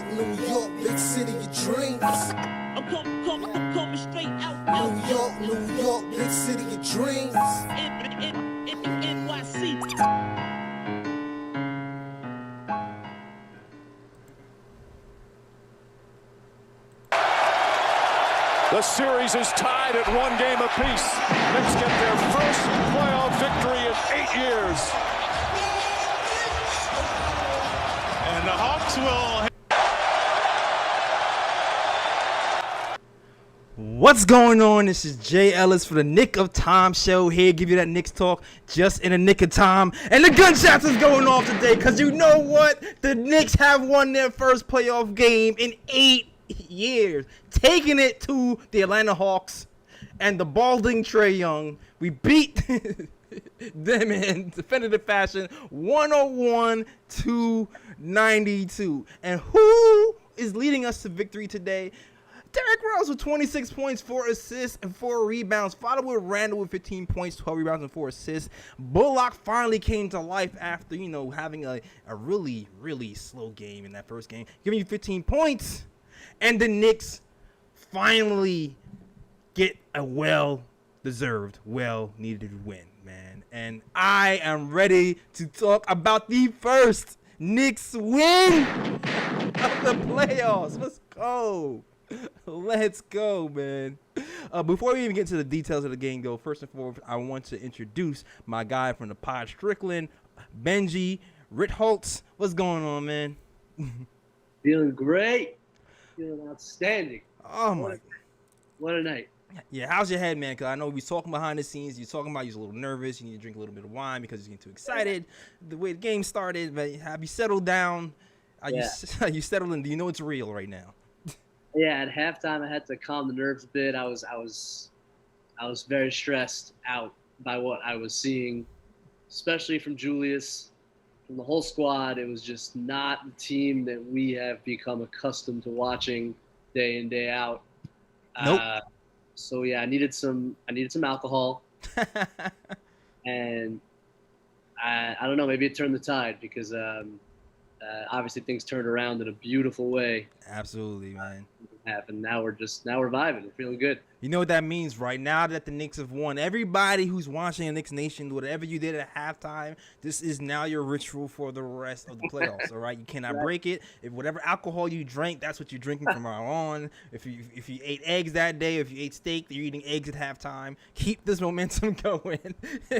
New York, big city of dreams. I'm coming straight out. New York, big city of dreams. NYC. The series is tied at 1 game apiece. Knicks get their first playoff victory in 8 years. And the Hawks will... What's going on? This is Jay Ellis for the Nick of Time show here. Give you that Knicks talk just in a nick of time. And the gunshots is going off today because you know what? The Knicks have won their first playoff game in 8 years, taking it to the Atlanta Hawks and the balding Trae Young. We beat them in definitive fashion, 101-92. And who is leading us to victory today? Derrick Rose with 26 points, 4 assists, and 4 rebounds. Followed with Randle with 15 points, 12 rebounds, and 4 assists. Bullock finally came to life after, having a really, really slow game in that first game, giving you 15 points. And the Knicks finally get a well-deserved, well-needed win, man. And I am ready to talk about the first Knicks win of the playoffs. Let's go. Let's go, man. Before we even get to the details of the game, though, first and foremost, I want to introduce my guy from the pod, Strickland, Benji Ritholtz. What's going on, man? Feeling great. Feeling outstanding. Oh, my. What a night. Yeah, how's your head, man? Because I know we talking behind the scenes. You're talking about you're a little nervous. You need to drink a little bit of wine because you're getting too excited. The way the game started, but have you settled down? Are you settled in? Do you know it's real right now? Yeah, at halftime I had to calm the nerves a bit. I was very stressed out by what I was seeing, especially from Julius, from the whole squad. It was just not the team that we have become accustomed to watching day in, day out. Nope. So yeah, I needed some alcohol, and I don't know, maybe it turned the tide because obviously things turned around in a beautiful way. Absolutely, man. Happened. Now we're vibing. We're feeling good. You know what that means, right? Now that the Knicks have won, everybody who's watching the Knicks Nation, whatever you did at halftime, this is now your ritual for the rest of the playoffs. All right, you cannot break it. If whatever alcohol you drank, that's what you're drinking from now on. If you ate eggs that day, if you ate steak, you're eating eggs at halftime. Keep this momentum going.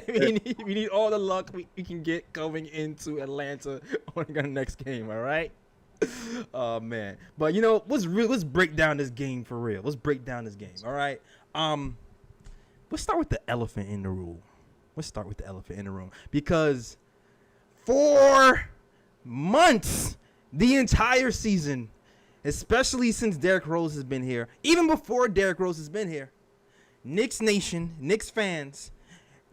we need all the luck we can get going into Atlanta on the next game. All right. Oh man, but let's break down this game for real. Let's break down this game. All right. Let's start with the elephant in the room. Because for months, the entire season, especially since Derrick Rose has been here, even before Derrick Rose has been here, Knicks Nation, Knicks fans,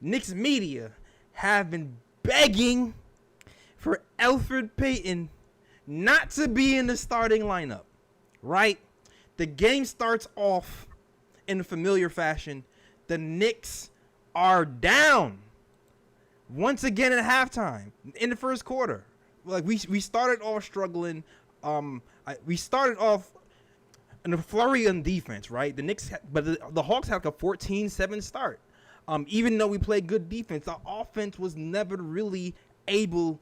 Knicks media have been begging for Elfrid Payton not to be in the starting lineup, right? The game starts off in a familiar fashion. The Knicks are down once again at halftime in the first quarter. Like we started off struggling. We started off in a flurry on defense, right? The Knicks, but the Hawks had like a 14-7 start. Even though we played good defense, the offense was never really able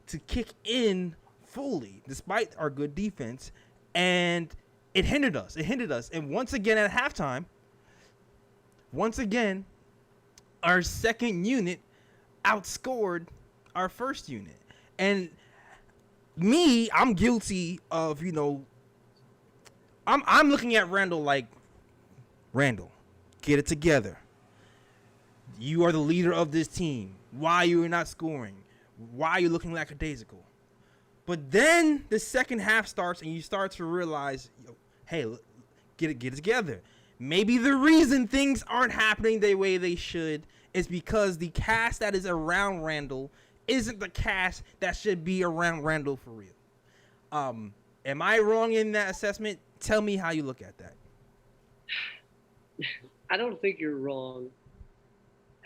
to kick in fully, despite our good defense, and it hindered us. And once again at halftime, our second unit outscored our first unit. And I'm guilty of, I'm looking at Randle like, Randle, get it together. You are the leader of this team. Why are you not scoring? Why are you looking lackadaisical? But then the second half starts and you start to realize, hey, get it together. Maybe the reason things aren't happening the way they should is because the cast that is around Randle isn't the cast that should be around Randle for real. Am I wrong in that assessment? Tell me how you look at that. I don't think you're wrong.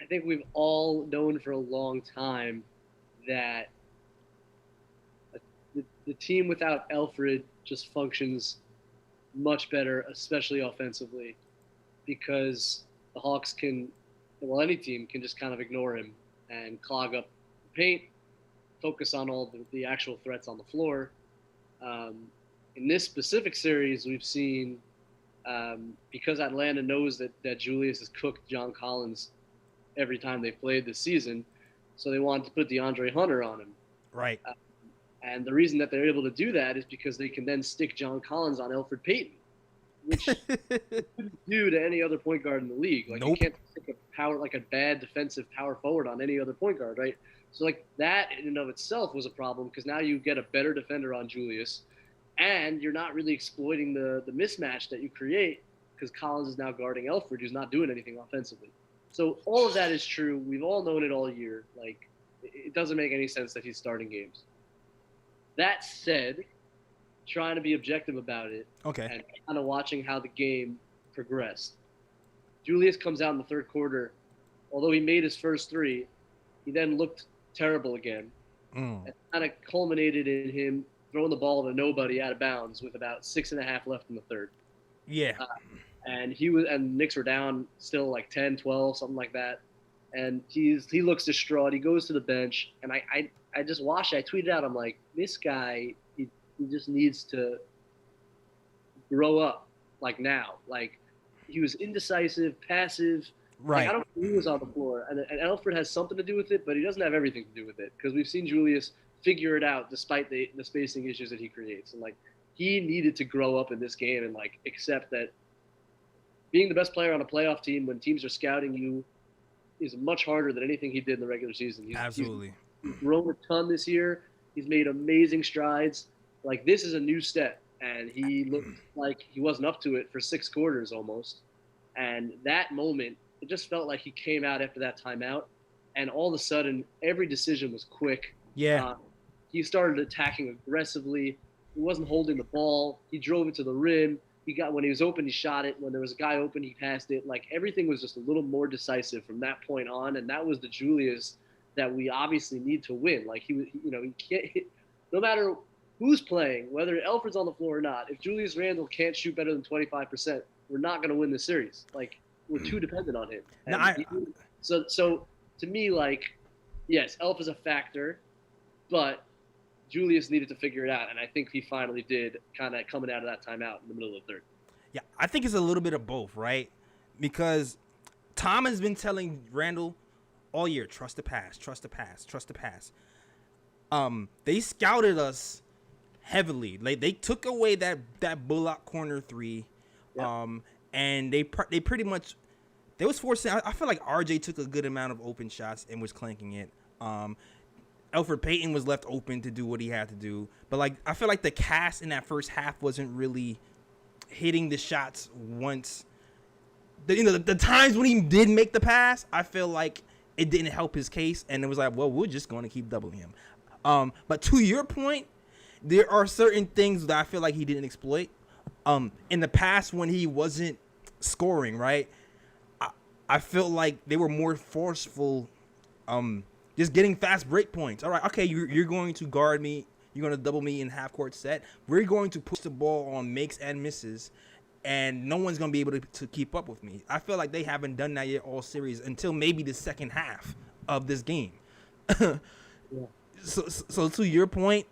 I think we've all known for a long time that the team without Alfred just functions much better, especially offensively, because the Hawks can, well, any team can just kind of ignore him and clog up the paint, focus on all the actual threats on the floor. In this specific series, we've seen, because Atlanta knows that Julius has cooked John Collins every time they've played this season, so they wanted to put DeAndre Hunter on him. Right. And the reason that they're able to do that is because they can then stick John Collins on Elfrid Payton, which you couldn't do to any other point guard in the league. Like, Nope. you can't stick a bad defensive power forward on any other point guard, right? So, like, that in and of itself was a problem, because now you get a better defender on Julius, and you're not really exploiting the mismatch that you create, because Collins is now guarding Elfrid, who's not doing anything offensively. So all of that is true. We've all known it all year. Like, it doesn't make any sense that he's starting games. That said, trying to be objective about it, Okay. and kind of watching how the game progressed. Julius comes out in the third quarter. Although he made his first three, he then looked terrible again. It kind of culminated in him throwing the ball to nobody out of bounds with about 6.5 left in the third. Yeah. And Knicks were down still like 10, 12, something like that. And he looks distraught. He goes to the bench, and I just watched it. I tweeted out, I'm like, this guy, he just needs to grow up, like, now. Like, he was indecisive, passive. Right. Like, I don't think he was on the floor. And Alfred has something to do with it, but he doesn't have everything to do with it, because we've seen Julius figure it out despite the spacing issues that he creates. And, like, he needed to grow up in this game and, like, accept that being the best player on a playoff team when teams are scouting you is much harder than anything he did in the regular season. Absolutely. He's grown a ton this year. He's made amazing strides. Like, this is a new step, and he looked like he wasn't up to it for 6 quarters almost. And that moment, it just felt like he came out after that timeout, and all of a sudden, every decision was quick. Yeah. He started attacking aggressively. He wasn't holding the ball. He drove it to the rim. When he was open, he shot it. When there was a guy open, he passed it. Like, everything was just a little more decisive from that point on, and that was the Julius that we obviously need to win. Like, he can't hit, no matter who's playing, whether Alfred's on the floor or not. If Julius Randle can't shoot better than 25%, we're not going to win this series. Like, we're too dependent on him. So to me, like, yes, Elf is a factor, but Julius needed to figure it out, and I think he finally did, kind of coming out of that timeout in the middle of the third. Yeah, I think it's a little bit of both, right? Because Tom has been telling Randle all year, trust the pass, trust the pass, trust the pass. They scouted us heavily. Like, they took away that Bullock corner three, yep. And they pretty much, they was forcing. I feel like RJ took a good amount of open shots and was clanking it. Elfrid Payton was left open to do what he had to do. But, like, I feel like the cast in that first half wasn't really hitting the shots once. The times when he did make the pass, I feel like it didn't help his case. And it was like, well, we're just going to keep doubling him. But to your point, there are certain things that I feel like he didn't exploit. In the past when he wasn't scoring, right, I feel like they were more forceful, just getting fast break points. All right, okay, you're going to guard me. You're going to double me in half-court set. We're going to push the ball on makes and misses, and no one's going to be able to keep up with me. I feel like they haven't done that yet all series until maybe the second half of this game. Yeah. So to your point,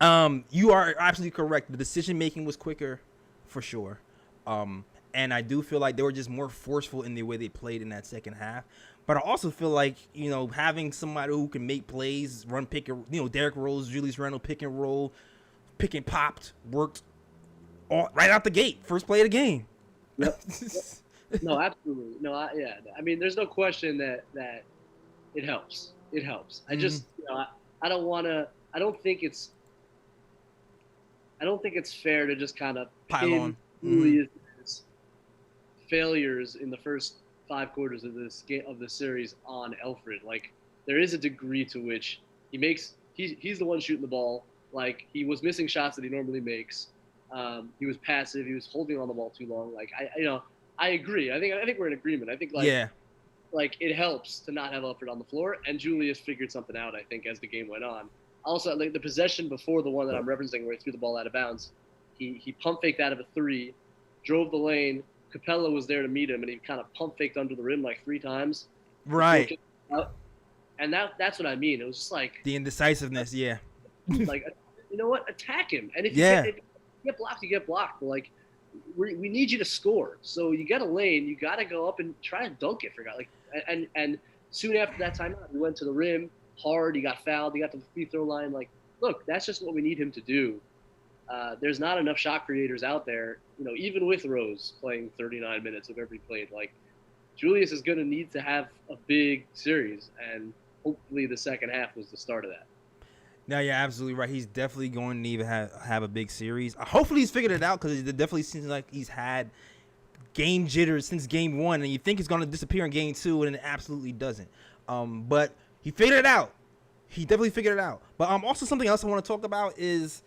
you are absolutely correct. The decision-making was quicker for sure. And I do feel like they were just more forceful in the way they played in that second half. But I also feel like, having somebody who can make plays, run pick and, Derrick Rose, Julius Randle, pick and roll, pick and popped, worked right out the gate, first play of the game. Yep. No, absolutely. No, I mean, there's no question that it helps. It helps. I just, I don't think it's fair to just kind of pile on Julius' failures in the first 5 quarters of this game, of the series, on Elfrid. Like, there is a degree to which he's the one shooting the ball. Like, he was missing shots that he normally makes. He was passive. He was holding on the ball too long. Like, I agree. I think we're in agreement. I think, like, yeah. Like, it helps to not have Elfrid on the floor, and Julius figured something out, I think, as the game went on. Also, like the possession before the one that I'm referencing where he threw the ball out of bounds, he pump faked out of a 3, drove the lane. Capella was there to meet him, and he kind of pump faked under the rim like 3 times. Right. And that's what I mean. It was just like The indecisiveness, yeah. like, you know what? Attack him. And if you get blocked, you get blocked. But like, we need you to score. So you get a lane, you got to go up and try and dunk it for God. Like, and soon after that timeout, he went to the rim hard. He got fouled. He got to the free throw line. Like, look, that's just what we need him to do. There's not enough shot creators out there. You know, even with Rose playing 39 minutes of every play, like Julius is going to need to have a big series, and hopefully the second half was the start of that. No, you're absolutely right. He's definitely going to need to have a big series. Hopefully he's figured it out, because it definitely seems like he's had game jitters since game 1, and you think it's going to disappear in game 2, and it absolutely doesn't. But he figured it out. He definitely figured it out. But also something else I want to talk about is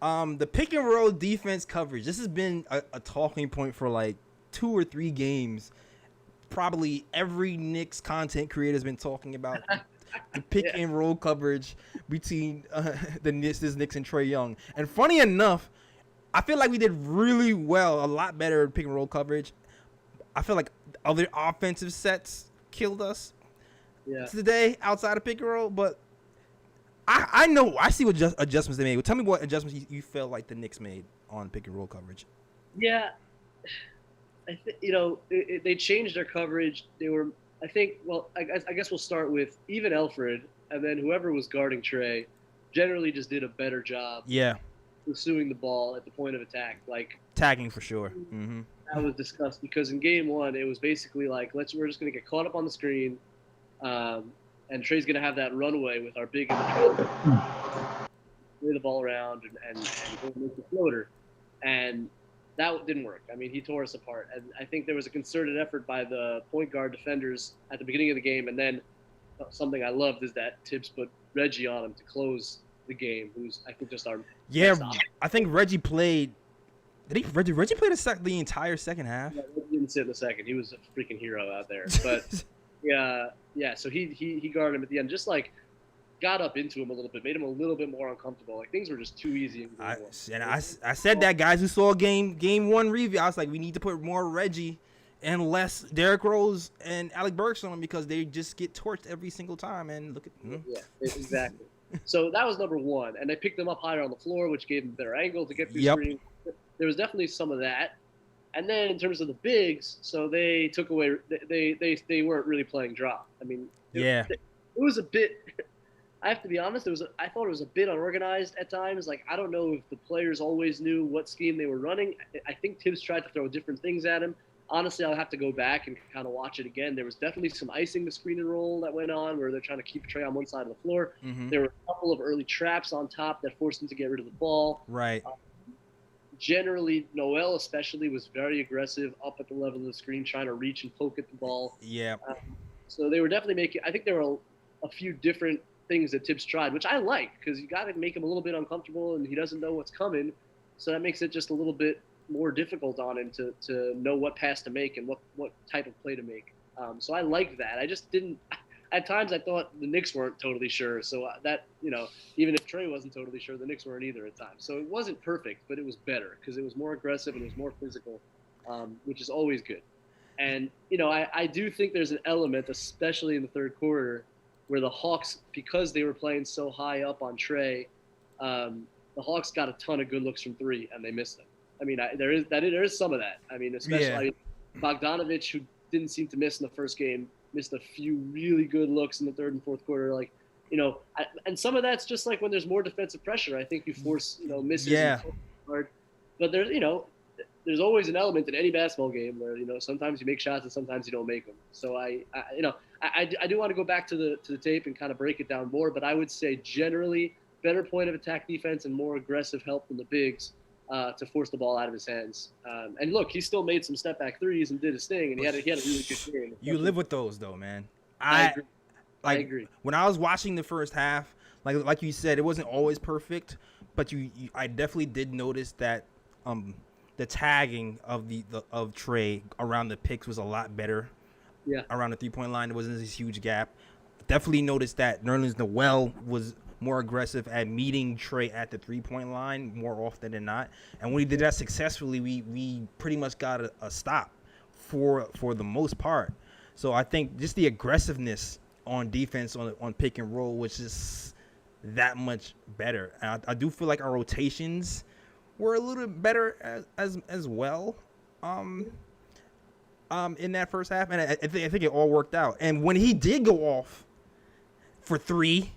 the pick and roll defense coverage. This has been a talking point for like 2 or 3 games. Probably every Knicks content creator has been talking about the pick and roll coverage between the Knicks and Trae Young. And funny enough, I feel like we did really well, a lot better at pick and roll coverage. I feel like other offensive sets killed us today outside of pick and roll. But I know, I see what adjustments they made. Well, tell me what adjustments you felt like the Knicks made on pick and roll coverage. Yeah. They changed their coverage. They were, I guess we'll start with even Elfrid, and then whoever was guarding Trae generally just did a better job. Yeah. Pursuing the ball at the point of attack, like tagging for sure. Mm-hmm. That was discussed because in game 1 it was basically like we're just gonna get caught up on the screen, and Trae's gonna have that runway with our big in the play the ball around and go make the floater, and that didn't work. I mean, he tore us apart. And I think there was a concerted effort by the point guard defenders at the beginning of the game. And then something I loved is that Tibbs put Reggie on him to close the game, who's, I think, just our best option. I think Reggie played – Reggie played the entire second half? Yeah, Reggie didn't sit in the second. He was a freaking hero out there. But, yeah, so he guarded him at the end. Just, like, got up into him a little bit, made him a little bit more uncomfortable. Like, things were just too easy. I said that, guys who saw game 1 review, I was like, we need to put more Reggie and less Derrick Rose and Alec Burks on them, because they just get torched every single time. And look at Yeah, exactly. So that was number 1. And they picked them up higher on the floor, which gave them a better angle to get through screen. There was definitely some of that. And then in terms of the bigs, so they took away they weren't really playing drop. I mean, it was a bit I have to be honest, I thought it was a bit unorganized at times. Like, I don't know if the players always knew what scheme they were running. I think Tibbs tried to throw different things at him. Honestly, I'll have to go back and kind of watch it again. There was definitely some icing the screen and roll that went on where they're trying to keep Trae on one side of the floor. Mm-hmm. There were a couple of early traps on top that forced him to get rid of the ball. Right. Generally, Noel especially was very aggressive up at the level of the screen, trying to reach and poke at the ball. Yeah. So they were definitely I think there were a few different things that Tibbs tried, which I like, because you got to make him a little bit uncomfortable, and he doesn't know what's coming, so that makes it just a little bit more difficult on him to know what pass to make and what type of play to make. So I like that. I just didn't. At times, I thought the Knicks weren't totally sure, so that, even if Trae wasn't totally sure, the Knicks weren't either at times. So it wasn't perfect, but it was better because it was more aggressive and it was more physical, which is always good. And I do think there's an element, especially in the third quarter, where the Hawks, because they were playing so high up on Trae, the Hawks got a ton of good looks from 3, and they missed them. I mean, there is some of that. I mean, especially Bogdanovich, who didn't seem to miss in the first game, missed a few really good looks in the third and fourth quarter. Like, and some of that's just like when there's more defensive pressure. I think you force, misses. Yeah. Hard. But there's always an element in any basketball game where, sometimes you make shots and sometimes you don't make them. So I do want to go back to the tape and kind of break it down more, but I would say generally better point of attack defense and more aggressive help from the bigs to force the ball out of his hands. And look, he still made some step back threes and did his thing, and he had a really good game. You live with those though, man. I agree. When I was watching the first half, like you said, it wasn't always perfect, but I definitely did notice that the tagging of of Trae around the picks was a lot better. Yeah. Around the 3-point line, there wasn't this huge gap. Definitely noticed that Nerlens Noel was more aggressive at meeting Trey at the 3-point line more often than not. And when he did that successfully, we pretty much got a stop for the most part. So I think just the aggressiveness on defense on pick and roll was just that much better. And I do feel like our rotations were a little bit better as well in that first half, and I think it all worked out. And when he did go off for 3,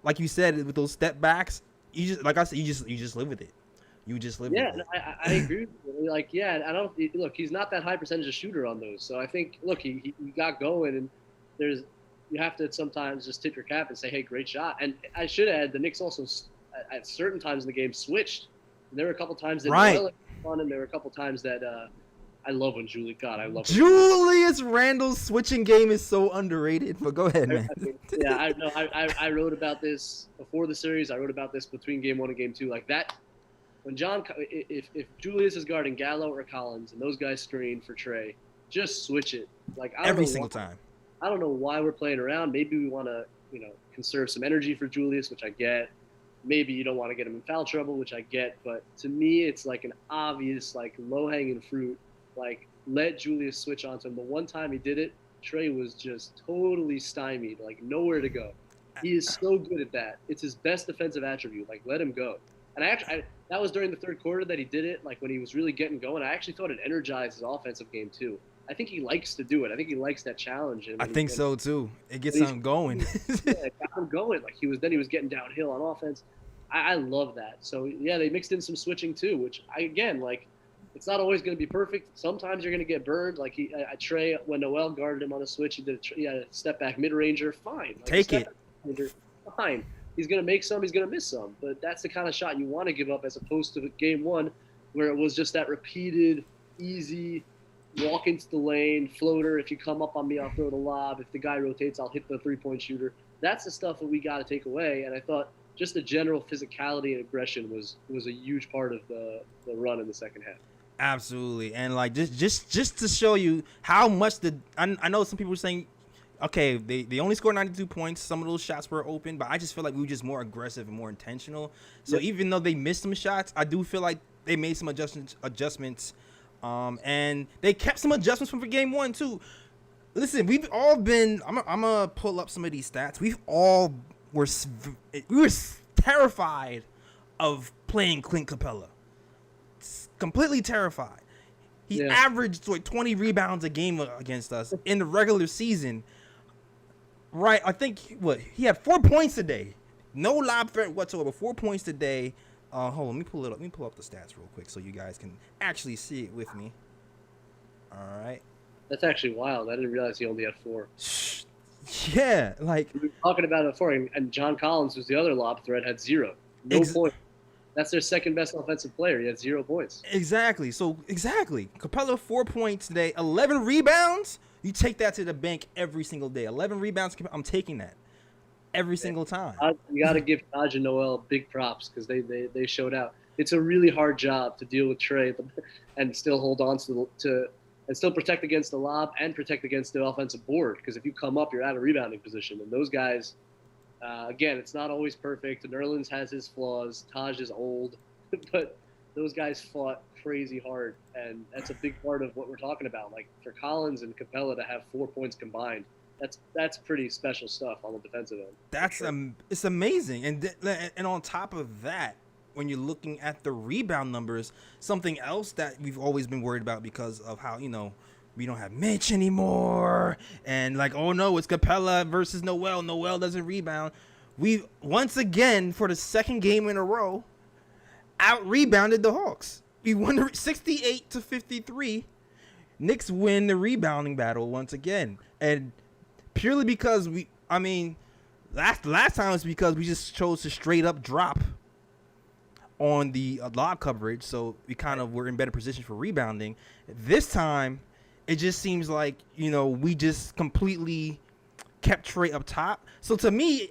like you said, with those step backs, you just, like I said, you just live with it. You just live with it. Yeah, I agree with you. Like, yeah, I don't look. He's not that high percentage of shooter on those. So I think, look, he got going, and you have to sometimes just tip your cap and say, hey, great shot. And I should add, the Knicks also at certain times in the game switched. And there were a couple times that Noel fun, and there were a couple times that I love when Julius Randle's switching game is so underrated. But go ahead, man. Yeah, I know. I wrote about this before the series. I wrote about this between game 1 and game 2. Like that, when if Julius is guarding Gallo or Collins and those guys screen for Trey, just switch it. Like every single time. I don't know why we're playing around. Maybe we want to, conserve some energy for Julius, which I get. Maybe you don't want to get him in foul trouble, which I get. But to me, it's like an obvious, like low-hanging fruit. Like, let Julius switch onto him. The one time he did it, Trey was just totally stymied, like nowhere to go. He is so good at that. It's his best defensive attribute. Like, let him go. And that was during the third quarter that he did it, like when he was really getting going. I actually thought it energized his offensive game too. I think he likes to do it. I think he likes that challenge. And I think so too. It gets him going. Yeah, it got him going. Like he was getting downhill on offense. I love that. So yeah, they mixed in some switching too, which it's not always going to be perfect. Sometimes you're going to get burned. Like Trey, when Noel guarded him on a switch, he had a step back mid-ranger. Fine. Like take it. Fine. He's going to make some. He's going to miss some. But that's the kind of shot you want to give up as opposed to game 1 where it was just that repeated, easy, walk into the lane, floater. If you come up on me, I'll throw the lob. If the guy rotates, I'll hit the 3-point shooter. That's the stuff that we got to take away. And I thought just the general physicality and aggression was a huge part of the run in the second half. Absolutely. And like just to show you how much I know some people were saying, okay, they only scored 92 points. Some of those shots were open, but I just feel like we were just more aggressive and more intentional. So even though they missed some shots, I do feel like they made some adjustments. And they kept some adjustments from game 1 too. Listen, we've all been. I'm gonna pull up some of these stats. We were terrified of playing Clint Capella. Completely terrified. He averaged like 20 rebounds a game against us in the regular season. Right, I think he had 4 points today. No lob threat whatsoever. 4 points today. Hold on, let me pull it up. Let me pull up the stats real quick so you guys can actually see it with me. All right. That's actually wild. I didn't realize he only had 4. Yeah, like we were talking about it before, and John Collins, who's the other lob threat, had 0. No points. That's their second best offensive player. He had 0 points. Exactly. So Capella 4 points today, 11 rebounds. You take that to the bank every single day. 11 rebounds. I'm taking that every single time. You got to give Taj and Noel big props because they showed out. It's a really hard job to deal with Trey and still hold on to and still protect against the lob and protect against the offensive board. Because if you come up, you're out of rebounding position. And those guys. Again, it's not always perfect. Nerlens has his flaws. Taj is old. But those guys fought crazy hard. And that's a big part of what we're talking about. Like, for Collins and Capella to have 4 points combined, that's pretty special stuff on the defensive end. It's amazing. And on top of that, when you're looking at the rebound numbers, something else that we've always been worried about because of how, we don't have Mitch anymore. And like, oh no, it's Capella versus Noel. Noel doesn't rebound. We, once again, for the second game in a row, out-rebounded the Hawks. We won 68-53. Knicks win the rebounding battle once again. And purely because last time was because we just chose to straight up drop on the lob coverage. So we kind of were in better position for rebounding. This time, it just seems like, we just completely kept Trey up top. So to me,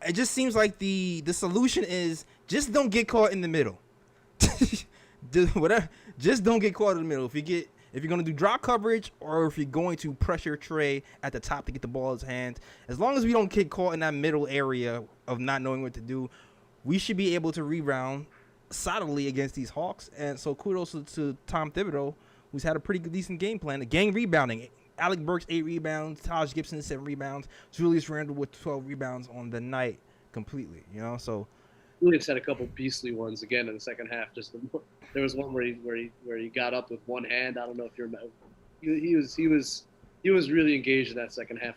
it just seems like the solution is just don't get caught in the middle. Whatever, just don't get caught in the middle. If you're going to do drop coverage or if you're going to pressure Trey at the top to get the ball in his hands, as long as we don't get caught in that middle area of not knowing what to do, we should be able to rebound solidly against these Hawks. And so kudos to Tom Thibodeau, who's had a pretty good, decent game plan. The gang rebounding. Alec Burks, 8 rebounds. Taj Gibson, 7 rebounds. Julius Randle with 12 rebounds on the night completely, So Julius had a couple beastly ones again in the second half. There was one where he got up with one hand. I don't know if you're. He was really engaged in that second half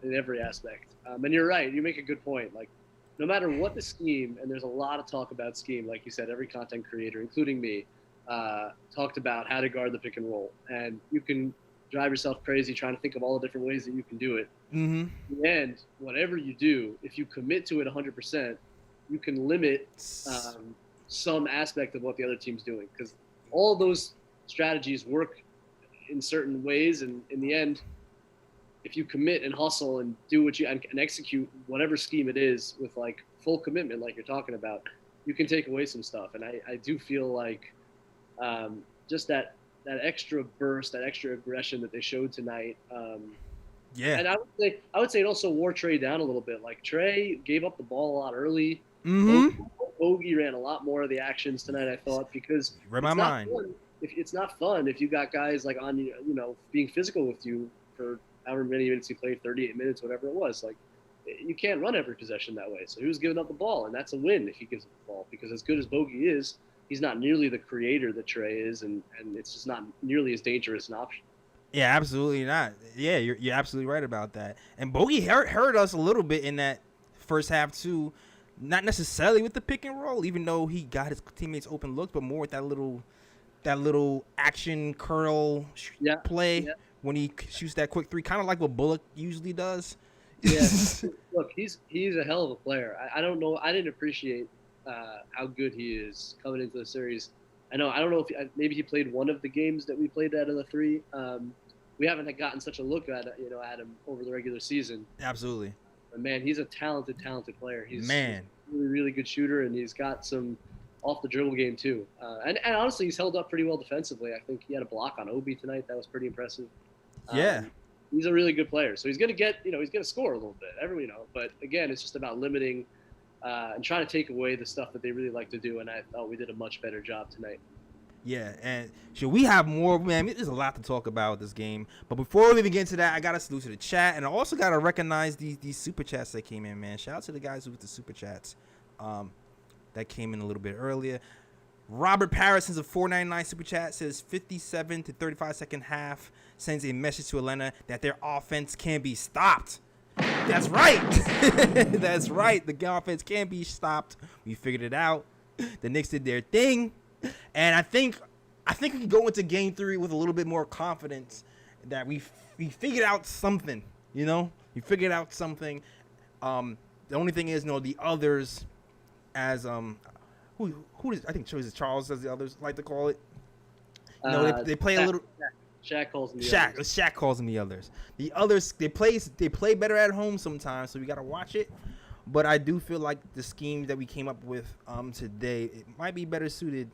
in every aspect. And you're right. You make a good point. Like, no matter what the scheme, and there's a lot of talk about scheme, like you said, every content creator, including me, talked about how to guard the pick and roll, and you can drive yourself crazy trying to think of all the different ways that you can do it. Mm-hmm. In the end, whatever you do, if you commit to it 100%, you can limit some aspect of what the other team's doing, because all those strategies work in certain ways, and in the end, if you commit and hustle and do what you and execute whatever scheme it is with like full commitment, like you're talking about, you can take away some stuff. And I do feel like just that extra burst, that extra aggression that they showed tonight. Yeah. And I would say it also wore Trey down a little bit. Like, Trey gave up the ball a lot early. Mm-hmm. Bogey ran a lot more of the actions tonight, I thought, because read my mind. It's not fun if you got guys like on being physical with you for however many minutes he played, 38 minutes, whatever it was. Like, you can't run every possession that way. So he was giving up the ball, and that's a win if he gives up the ball, because as good as Bogey is, he's not nearly the creator that Trey is, and it's just not nearly as dangerous an option. Yeah, absolutely not. Yeah, you're absolutely right about that. And Bogey hurt us a little bit in that first half too. Not necessarily with the pick and roll, even though he got his teammates open looks, but more with that little action curl play when he shoots that quick three, kind of like what Bullock usually does. Yeah, look, he's a hell of a player. I don't know. I didn't appreciate how good he is coming into the series. I don't know if maybe he played one of the games that we played out of the 3. We haven't gotten such a look at him over the regular season. Absolutely. But man, he's a talented player. He's a really, really good shooter, and he's got some off the dribble game too. And honestly, he's held up pretty well defensively. I think he had a block on Obi tonight. That was pretty impressive. Yeah. He's a really good player. So he's going to get, he's going to score a little bit, but again, it's just about limiting and trying to take away the stuff that they really like to do. And I thought we did a much better job tonight. Yeah, and should we have more, man? There's a lot to talk about with this game. But before we even get into that, I got to salute to the chat, and I also got to recognize these super chats that came in, man. Shout out to the guys with the super chats that came in a little bit earlier. Robert Paris sends a $4.99 super chat, says 57 to 35 second half, sends a message to Atlanta that their offense can be stopped. That's right. That's right. The offense can be stopped. We figured it out. The Knicks did their thing. And I think we can go into game 3 with a little bit more confidence that we figured out something, We figured out something. The only thing is, the others, as who is, I think is Charles, as the others like to call it. They play a little. Shaq calls them the others. Shaq calls them the others. The others, they play better at home sometimes, so we gotta watch it. But I do feel like the scheme that we came up with today, it might be better suited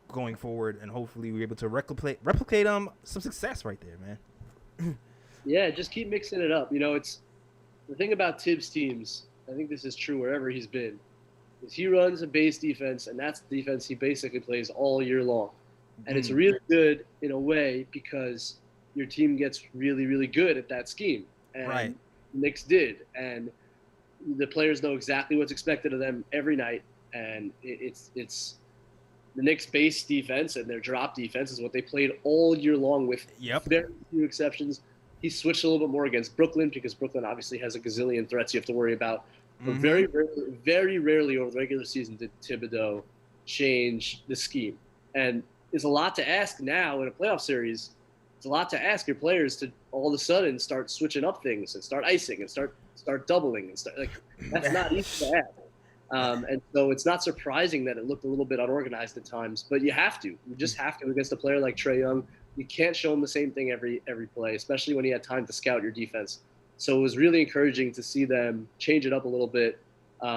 going forward, and hopefully we're able to replicate some success right there, man. Yeah, just keep mixing it up. It's the thing about Tibbs teams. I think this is true wherever he's been. Is he runs a base defense, and that's the defense he basically plays all year long. And it's really good in a way because your team gets really, really good at that scheme. And right. The Knicks did. And the players know exactly what's expected of them every night. And it's the Knicks' base defense and their drop defense is what they played all year long with very few exceptions. He switched a little bit more against Brooklyn because Brooklyn obviously has a gazillion threats you have to worry about. But very rarely over the regular season did Thibodeau change the scheme. And it's a lot to ask now in a playoff series. It's a lot to ask your players to all of a sudden start switching up things and start icing and start doubling and start that's not easy to ask. And so it's not surprising that it looked a little bit unorganized at times, but you have to. You just have to against a player like Trae Young. You can't show him the same thing every play, especially when he had time to scout your defense. So it was really encouraging to see them change it up a little bit,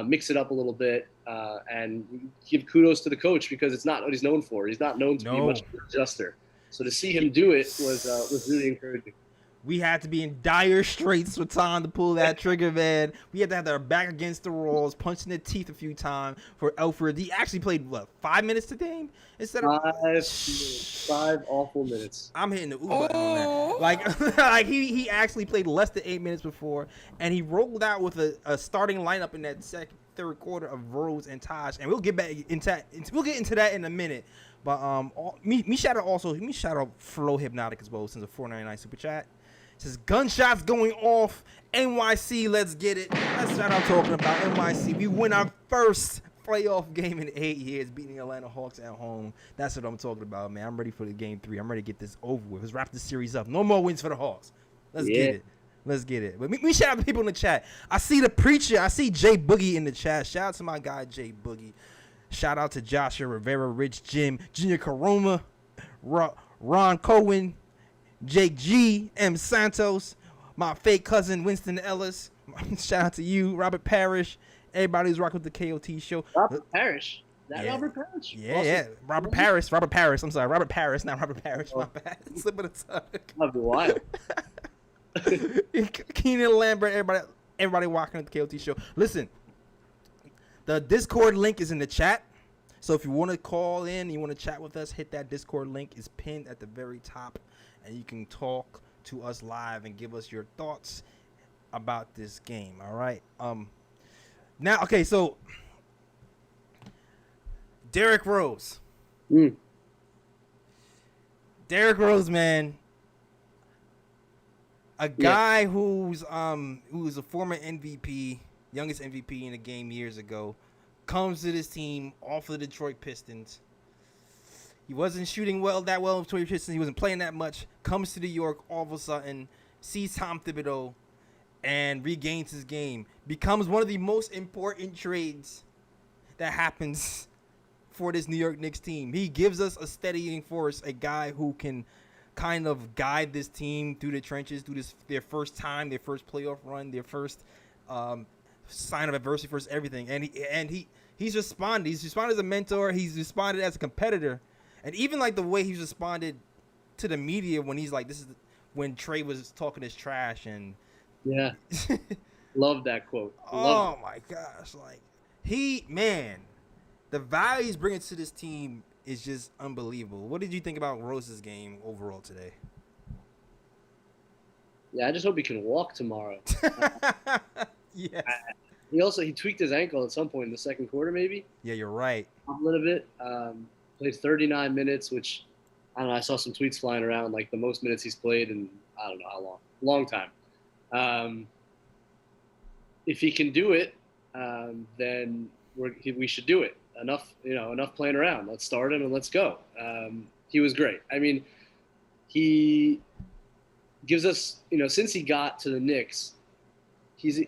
mix it up a little bit, and give kudos to the coach because it's not what he's known for. He's not known to be much of an adjuster. So to see him do it was really encouraging. We had to be in dire straits for time to pull that trigger, man. We had to have our back against the walls, punching the teeth a few times for Elfrid. He actually played, 5 minutes to game instead of 5 awful minutes. I'm hitting the button on that. Like he actually played less than 8 minutes before, and he rolled out with a starting lineup in that third quarter of Rose and Taj, and we'll get into that in a minute. But shout out Flow Hypnotic as well, since a $4.99 super chat. It says gunshots going off. NYC, let's get it. That's what I'm talking about. NYC, we win our first playoff game in 8 years, beating the Atlanta Hawks at home. That's what I'm talking about, man. I'm ready for the game 3. I'm ready to get this over with. Let's wrap this series up. No more wins for the Hawks. Let's get it. But me shout out the people in the chat. I see the preacher. I see Jay Boogie in the chat. Shout out to my guy Jay Boogie. Shout out to Joshua Rivera, Rich Jim, Junior Caroma, Ron Cohen, Jake G, M Santos, my fake cousin Winston Ellis. Shout out to you, Robert Parrish. Everybody who's rocking with the KOT show. Robert Parrish. Robert Parrish? Yeah, awesome. Yeah. Robert Parrish. I'm sorry. Robert Parrish, not Robert Parrish. My bad. Slip of the tongue. That'd be wild. Keenan Lambert, everybody walking with the KOT show. Listen, the Discord link is in the chat. So if you want to call in, you want to chat with us, hit that Discord link. It's pinned at the very top. And you can talk to us live and give us your thoughts about this game. All right. Now, okay, so Derrick Rose. Derrick Rose, man. A guy who's a former MVP, youngest MVP in the game years ago, comes to this team off of the Detroit Pistons. He wasn't shooting that well with Detroit Pistons. He wasn't playing that much. Comes to New York all of a sudden, sees Tom Thibodeau, and regains his game. Becomes one of the most important trades that happens for this New York Knicks team. He gives us a steadying force, a guy who can kind of guide this team through the trenches, through their first time, their first playoff run, their first sign of adversity, first everything. And he's responded. He's responded as a mentor. He's responded as a competitor. And even like the way he's responded to the media when he's like, when Trey was talking his trash and love that quote. Oh my gosh, like the value he's bringing to this team is just unbelievable. What did you think about Rose's game overall today? Yeah, I just hope he can walk tomorrow. Yes. He tweaked his ankle at some point in the second quarter, maybe. Yeah, you're right. A little bit. Played 39 minutes, which I don't know. I saw some tweets flying around, like the most minutes he's played in I don't know how long time. If he can do it, then we should do it. Enough playing around. Let's start him and let's go. He was great. I mean, he gives us, since he got to the Knicks, he's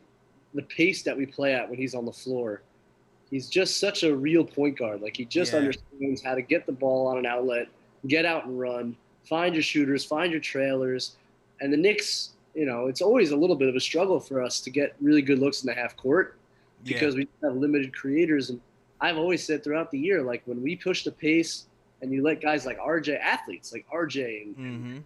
the pace that we play at when he's on the floor. He's just such a real point guard. Like he just understands how to get the ball on an outlet, get out and run, find your shooters, find your trailers. And the Knicks, it's always a little bit of a struggle for us to get really good looks in the half court because we have limited creators. And I've always said throughout the year, like when we push the pace and you let guys like athletes like RJ and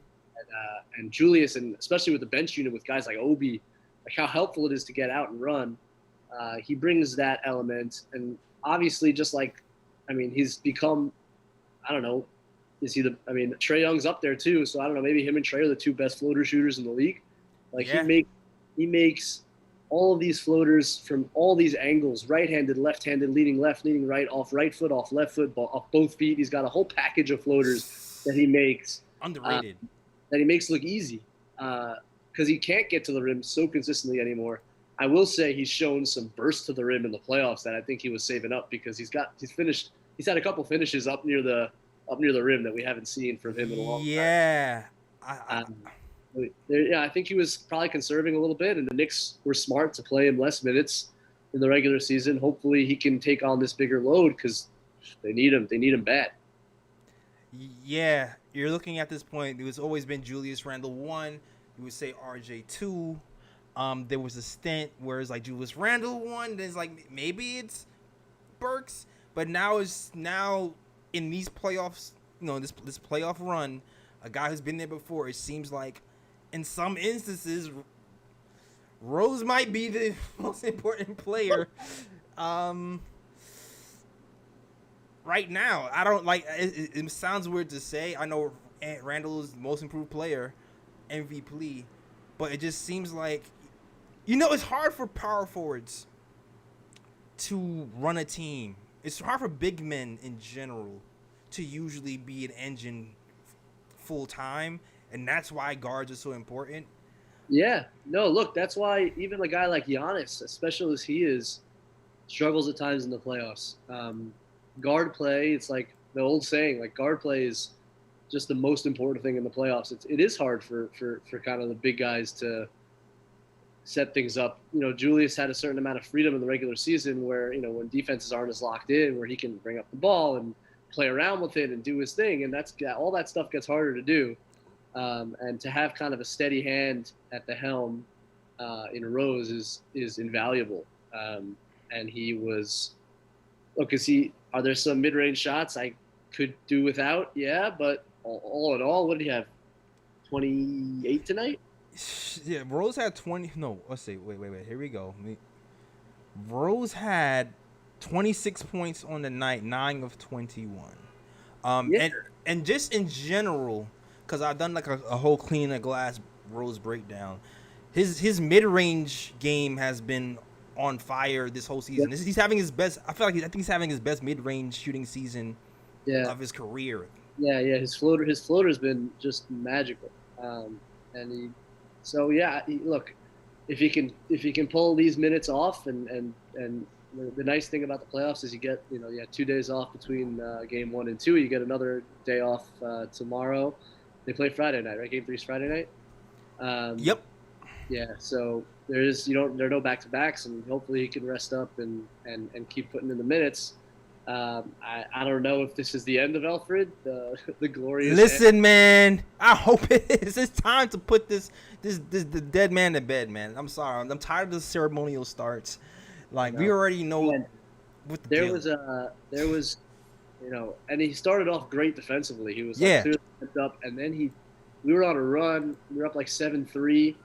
Julius, and especially with the bench unit with guys like Obi, like how helpful it is to get out and run. He brings that element, and obviously, he's become, I don't know, Trae Young's up there too, so I don't know, maybe him and Trae are the two best floater shooters in the league. He makes all of these floaters from all these angles, right-handed, left-handed, leading left, leading right, off right foot, off left foot, off both feet. He's got a whole package of floaters that he makes. Underrated. That he makes look easy because he can't get to the rim so consistently anymore. I will say he's shown some burst to the rim in the playoffs that I think he was saving up because he's had a couple finishes up near the rim that we haven't seen from him in a long time. I think he was probably conserving a little bit, and the Knicks were smart to play him less minutes in the regular season. Hopefully he can take on this bigger load because they need him. They need him bad. Yeah, you're looking at this point. It was always been Julius Randle 1. You would say RJ 2. There was a stint where it's like Julius Randle 1. There's like maybe it's Burks, but now in these playoffs, this playoff run, a guy who's been there before. It seems like in some instances, Rose might be the most important player. Right now, I don't like. It sounds weird to say. I know Randle is the most improved player, MVP, but it just seems like, it's hard for power forwards to run a team. It's hard for big men in general to usually be an engine full time, and that's why guards are so important. Yeah, no, look, that's why even a guy like Giannis, as special as he is, struggles at times in the playoffs. Guard play, it's like the old saying, like guard play is just the most important thing in the playoffs. It is hard for kind of the big guys to set things up. Julius had a certain amount of freedom in the regular season where, when defenses aren't as locked in, where he can bring up the ball and play around with it and do his thing. And all that stuff gets harder to do. And to have kind of a steady hand at the helm in Rose is invaluable. And he was, are there some mid-range shots I could do without? Yeah, but all in all, what did he have? 28 tonight? Yeah, Rose had 20. No, let's see. Wait. Here we go. Rose had 26 points on the night, 9 of 21. And just in general, because I've done like a whole clean the glass Rose breakdown. His mid-range game has been on fire this whole season. He's having his best. I think he's having his best mid-range shooting season of his career. Yeah. His floater's been just magical. Look, if he can pull these minutes off, and the nice thing about the playoffs is you have 2 days off between game 1 and 2. You get another day off tomorrow. They play Friday night, right? Game 3 is Friday night. Yep. Yeah. So there are no back-to-backs, and hopefully he can rest up and keep putting in the minutes. I don't know if this is the end of Alfred, the glorious. Listen, man, I hope it is. It's time to put the dead man to bed, man. I'm sorry. I'm tired of the ceremonial starts. Like, we already know what the deal. There was, and he started off great defensively. He was clearly up, and then we were on a run. We were up like 7-3.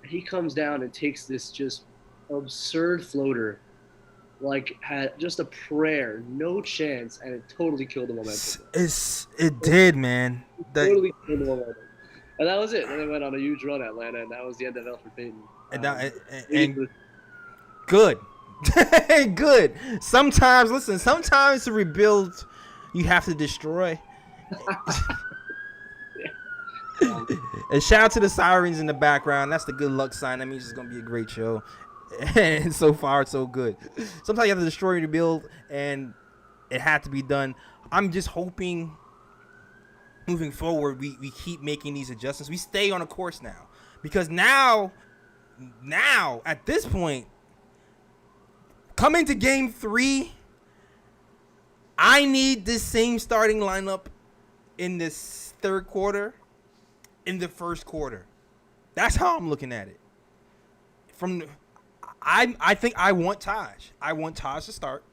He comes down and takes this just absurd floater, like had just a prayer, no chance, and it totally killed the momentum. It did, man. Totally killed the momentum. And that was it. And they went on a huge run at Atlanta, and that was the end of Alfred Payton. And good. Good. Sometimes to rebuild, you have to destroy. And shout out to the sirens in the background. That's the good luck sign. That means it's going to be a great show. And so far, so good. Sometimes you have to destroy to build, and it had to be done. I'm just hoping moving forward we keep making these adjustments. We stay on a course now. Because now, at this point, coming to game 3, I need this same starting lineup in this third quarter, in the first quarter. That's how I'm looking at it. I think I want Taj. I want Taj to start,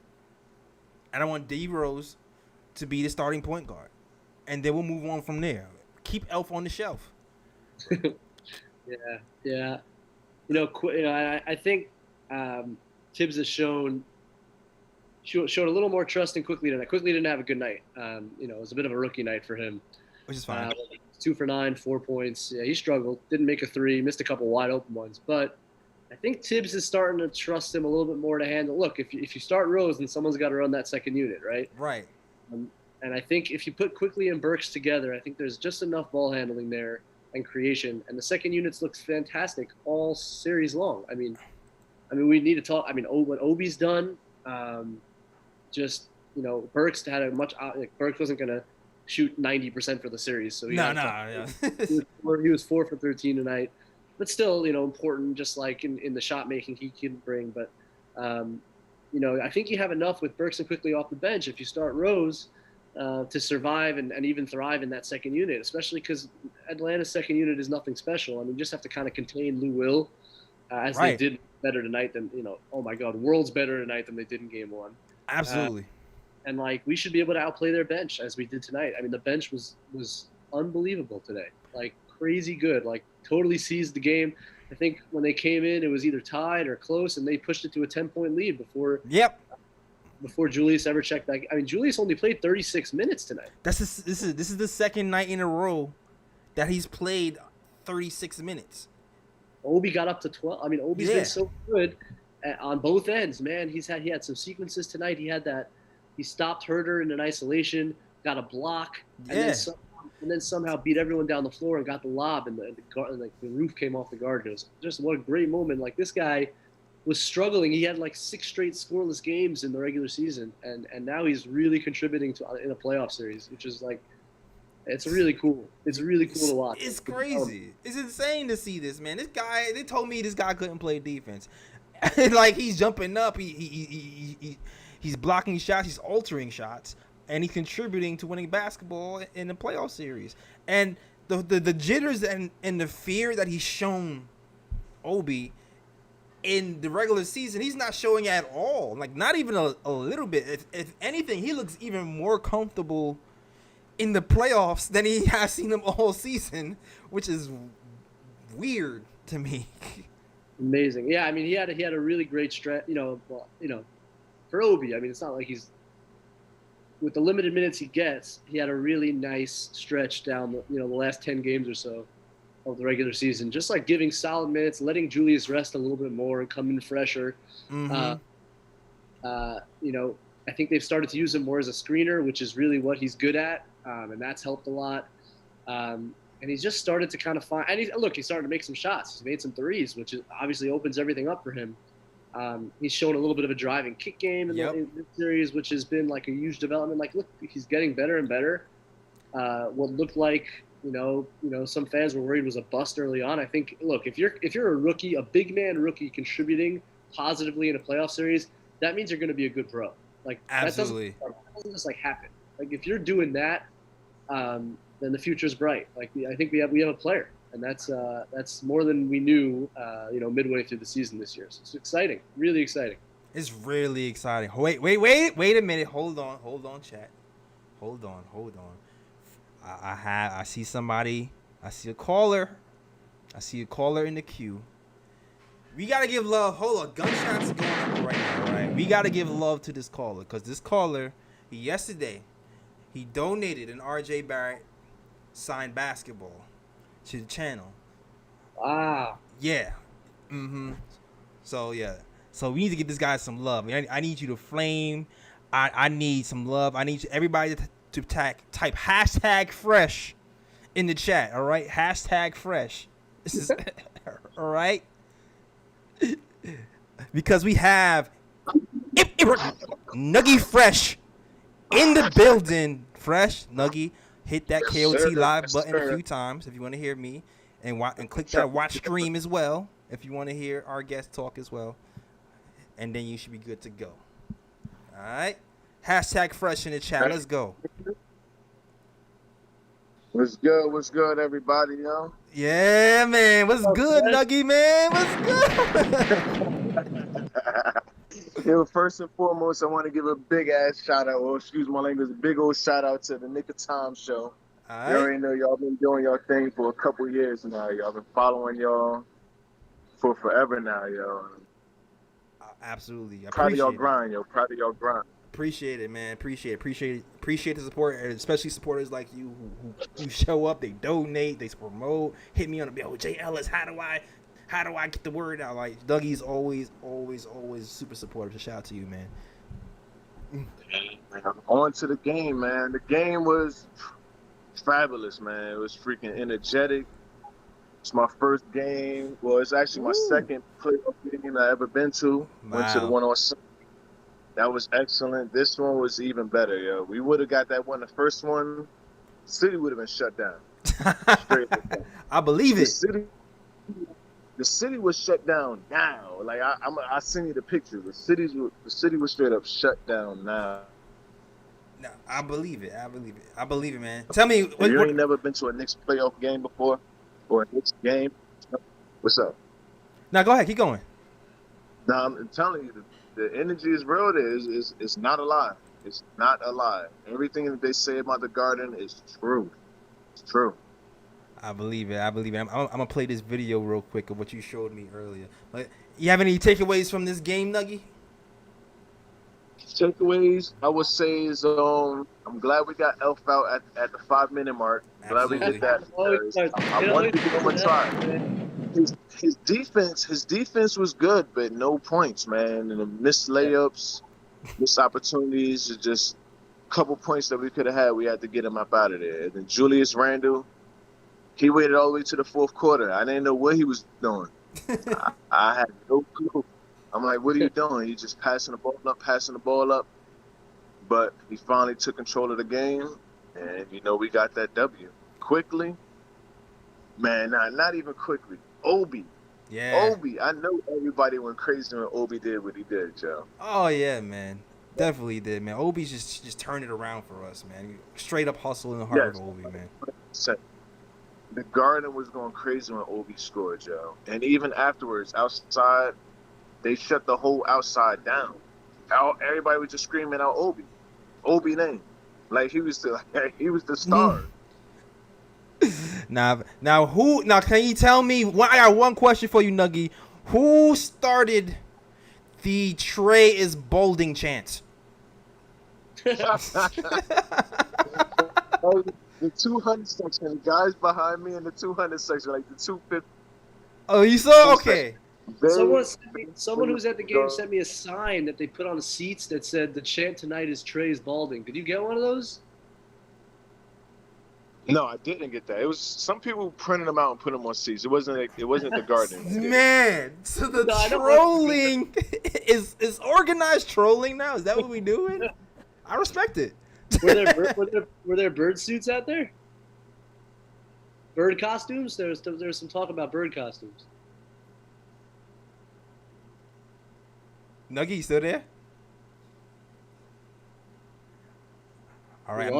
and I want Derrick Rose to be the starting point guard, and then we'll move on from there. Keep Elf on the shelf. Yeah. I think Tibbs has shown a little more trust in Quickly tonight. Quickly didn't have a good night. It was a bit of a rookie night for him. Which is fine. 2 for 9, 4 points. Yeah, he struggled. Didn't make a 3. Missed a couple wide open ones. But I think Tibbs is starting to trust him a little bit more to handle. Look, if you start Rose, then someone's got to run that second unit, right? Right. And I think if you put Quickly and Burks together, I think there's just enough ball handling there and creation. And the second units looks fantastic all series long. I mean, we need to talk. What Obi's done, Burks had a much. Burks wasn't gonna shoot 90% for the series, so he was 4 for 13 tonight. But still, important. Just like in the shot making he can bring. But I think you have enough with Burks and Quickly off the bench if you start Rose to survive and even thrive in that second unit, especially because Atlanta's second unit is nothing special. You just have to kind of contain Lou Will as they did better tonight than, oh my God, worlds better tonight than they did in game 1. Absolutely. And we should be able to outplay their bench as we did tonight. The bench was unbelievable today. Like crazy good. Like totally seized the game. I think when they came in, it was either tied or close, and they pushed it to a 10-point lead before Julius ever checked back. I mean, Julius only played 36 minutes tonight. This is the second night in a row that he's played 36 minutes. Obi got up to 12. I mean, Obi's been so good on both ends, man. He had some sequences tonight. He stopped Herter in an isolation, got a block, and then somehow beat everyone down the floor and got the lob, and the roof came off the guard. It was just what a great moment. Like, this guy was struggling. He had like 6 straight scoreless games in the regular season, and now he's really contributing in a playoff series, which is like, it's really cool. It's really cool to watch. It's crazy. It's insane to see this, man. This guy, they told me this guy couldn't play defense. Like, he's jumping up. He's blocking shots. He's altering shots. And he's contributing to winning basketball in the playoff series. And the jitters and the fear that he's shown Obi in the regular season, he's not showing at all. Like, not even a little bit. If anything, he looks even more comfortable in the playoffs than he has seen him all season, which is weird to me. Amazing. Yeah, I mean, he had a really great stretch, for Obi. I mean, it's not like he's, with the limited minutes he gets, he had a really nice stretch down the last 10 games or so of the regular season, just like giving solid minutes, letting Julius rest a little bit more and come in fresher. Mm-hmm. I think they've started to use him more as a screener, which is really what he's good at, and that's helped a lot. And he's just started to kind of find – and he's starting to make some shots. He's made some threes, which obviously opens everything up for him. He's shown a little bit of a driving kick game in this series, which has been like a huge development. Like, look, he's getting better and better. What looked like, some fans were worried was a bust early on. I think, look, if you're a rookie, a big man rookie contributing positively in a playoff series, that means you're going to be a good pro. Like, absolutely, that doesn't just like happen. Like, if you're doing that, then the future's bright. Like, I think we have a player. And that's more than we knew, midway through the season this year. So it's exciting, really exciting. It's really exciting. Wait a minute. Hold on, chat. Hold on. I see somebody. I see a caller in the queue. We gotta give love. Hold on, gunshots going up right now, right? We gotta give love to this caller, because this caller, yesterday, he donated an RJ Barrett signed basketball to the channel. Wow. Yeah. So we need to give this guy some love. I need you to flame. I need some love. I need everybody to type hashtag fresh in the chat. All right, hashtag fresh. This is all right, because we have Nuggy Fresh in the building. Fresh Nuggy. Hit that KOT live button a few times if you want to hear me, and click that watch stream as well if you want to hear our guest talk as well. And then you should be good to go. All right. Hashtag fresh in the chat. Let's go. What's good, everybody, yo? Yeah, man. What's good, Nuggy, man? What's good? Yo, first and foremost, I want to give a big ass shout out, or excuse my language, a big old shout out to the Knick of Time show. All right. You already know y'all been doing y'all thing for a couple years now. Y'all been following y'all for forever now, yo. Absolutely. Proud of y'all grind, yo. Proud of y'all grind. Appreciate it, man. Appreciate the support, and especially supporters like you who show up, they donate, they promote, hit me on the Jay Ellis, how do I get the word out? Like, Dougie's always super supportive. So shout out to you, man. On to the game, man. The game was fabulous, man. It was freaking energetic. It's my first game. Well, it's actually my second playoff game I ever been to. Wow. Went to the one on Sunday. That was excellent. This one was even better, yo. We would have got that one. The first one, the city would have been shut down. Straight up. I believe it. The city was shut down now. Like, I send you the picture. The city was straight up shut down now. No, I believe it. I believe it, man. Tell me, you ain't never been to a Knicks playoff game before, or a Knicks game? What's up? Now go ahead, keep going. Now I'm telling you, the energy is real. It's not a lie. It's not a lie. Everything that they say about the Garden is true. It's True. I believe it. I'm gonna play this video real quick of what you showed me earlier. Like, you have any takeaways from this game, Nuggy? Takeaways, I would say is I'm glad we got Elf out at the 5-minute mark. Glad we Absolutely. did that. Because I wanted to give him a try. His defense was good, but no points, man. And the missed layups, missed opportunities, just a couple points that we could have had. We had to get him up out of there. And then Julius Randle, he waited all the way to the fourth quarter. I didn't know what he was doing. I had no clue. I'm like, what are you doing? He's just passing the ball up. But he finally took control of the game, and, we got that W. Quickly, man, not even quickly. Obi. Yeah. Obi. I know everybody went crazy when Obi did what he did, Joe. Oh, yeah, man. Definitely did, man. Obi's just turned it around for us, man. Straight up hustle in the heart of Obi, man. The Garden was going crazy when Obi scored, Joe. And even afterwards, outside, they shut the whole outside down. Everybody was just screaming out Obi. Obi name. Like he was the star. Now can you tell me, I got one question for you, Nuggy. Who started the Trey is bolding chant? The 200 section, the guys behind me in the 200 section, like the 250. Oh, you saw? Okay. Someone who's at the game sent me a sign that they put on the seats that said the chant tonight is Trey's balding. Did you get one of those? No, I didn't get that. It was some people printed them out and put them on seats. It wasn't the Garden. Man, so the trolling is organized trolling now. Is that what we doing? I respect it. Were there bird suits out there? Bird costumes? There was some talk about bird costumes. Nuggy, you still there? All right,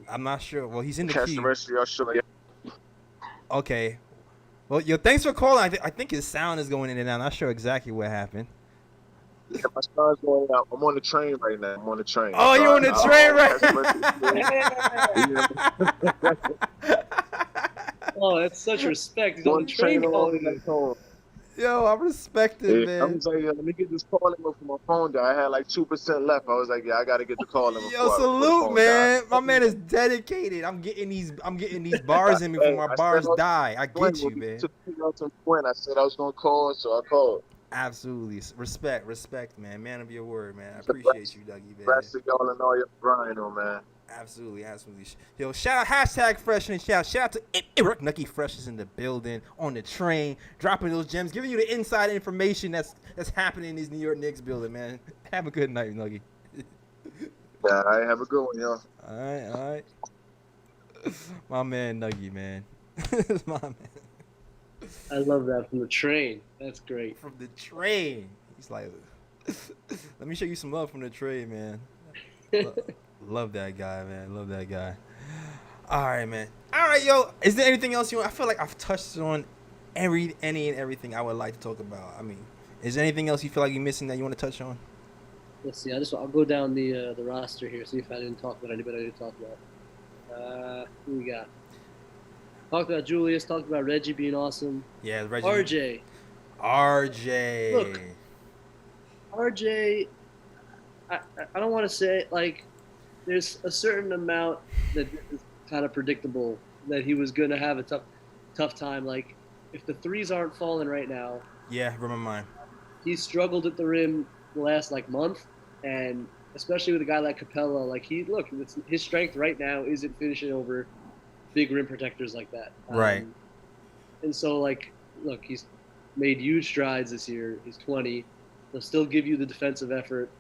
I'm not sure. Well, he's in the queue. The rest of y'all should. Okay. Well, thanks for calling. I think his sound is going in and out. I'm not sure exactly what happened. Yeah, my sound's going out. I'm on the train right now. I'm on the train. Oh, you're on the train right now. Oh, that's such respect. He's on the train calling. Yo, I respect it, man. I was like, let me get this call in from my phone down. I had like 2% left. I was like, I got to get the call in. Yo, salute, man. My man is dedicated. I'm getting these bars in before my bars die. I get you, man. I said I was going to call, so I called. Absolutely. Respect, man. Man of your word, man. I appreciate you, Dougie, man. Rest of y'all and all your Brian, man. Absolutely. Yo, shout out #Fresh shout out to Eric Nucky Fresh is in the building, on the train, dropping those gems, giving you the inside information that's happening in these New York Knicks building, man. Have a good night, Nuggy. Yeah, I have a good one, y'all. All right. My man, Nuggy, man. My man. I love that from the train. That's great. From the train. He's like, let me show you some love from the train, man. Love that guy, man. Love that guy. All right, man. All right, yo. Is there anything else you want? I feel like I've touched on any and everything I would like to talk about. I mean, is there anything else you feel like you're missing that you want to touch on? Let's see. I'll go down the roster here, see if I didn't talk about anybody I didn't talk about. Who we got? Talked about Julius. Talked about Reggie being awesome. Yeah, Reggie. RJ. Look, RJ. I don't want to say like. There's a certain amount that is kind of predictable that he was going to have a tough time. Like, if the threes aren't falling right now. Yeah, remember mine. He struggled at the rim the last, month, and especially with a guy like Capella. Like, his strength right now isn't finishing over big rim protectors like that. Right. And so, look, he's made huge strides this year. He's 20. He'll still give you the defensive effort.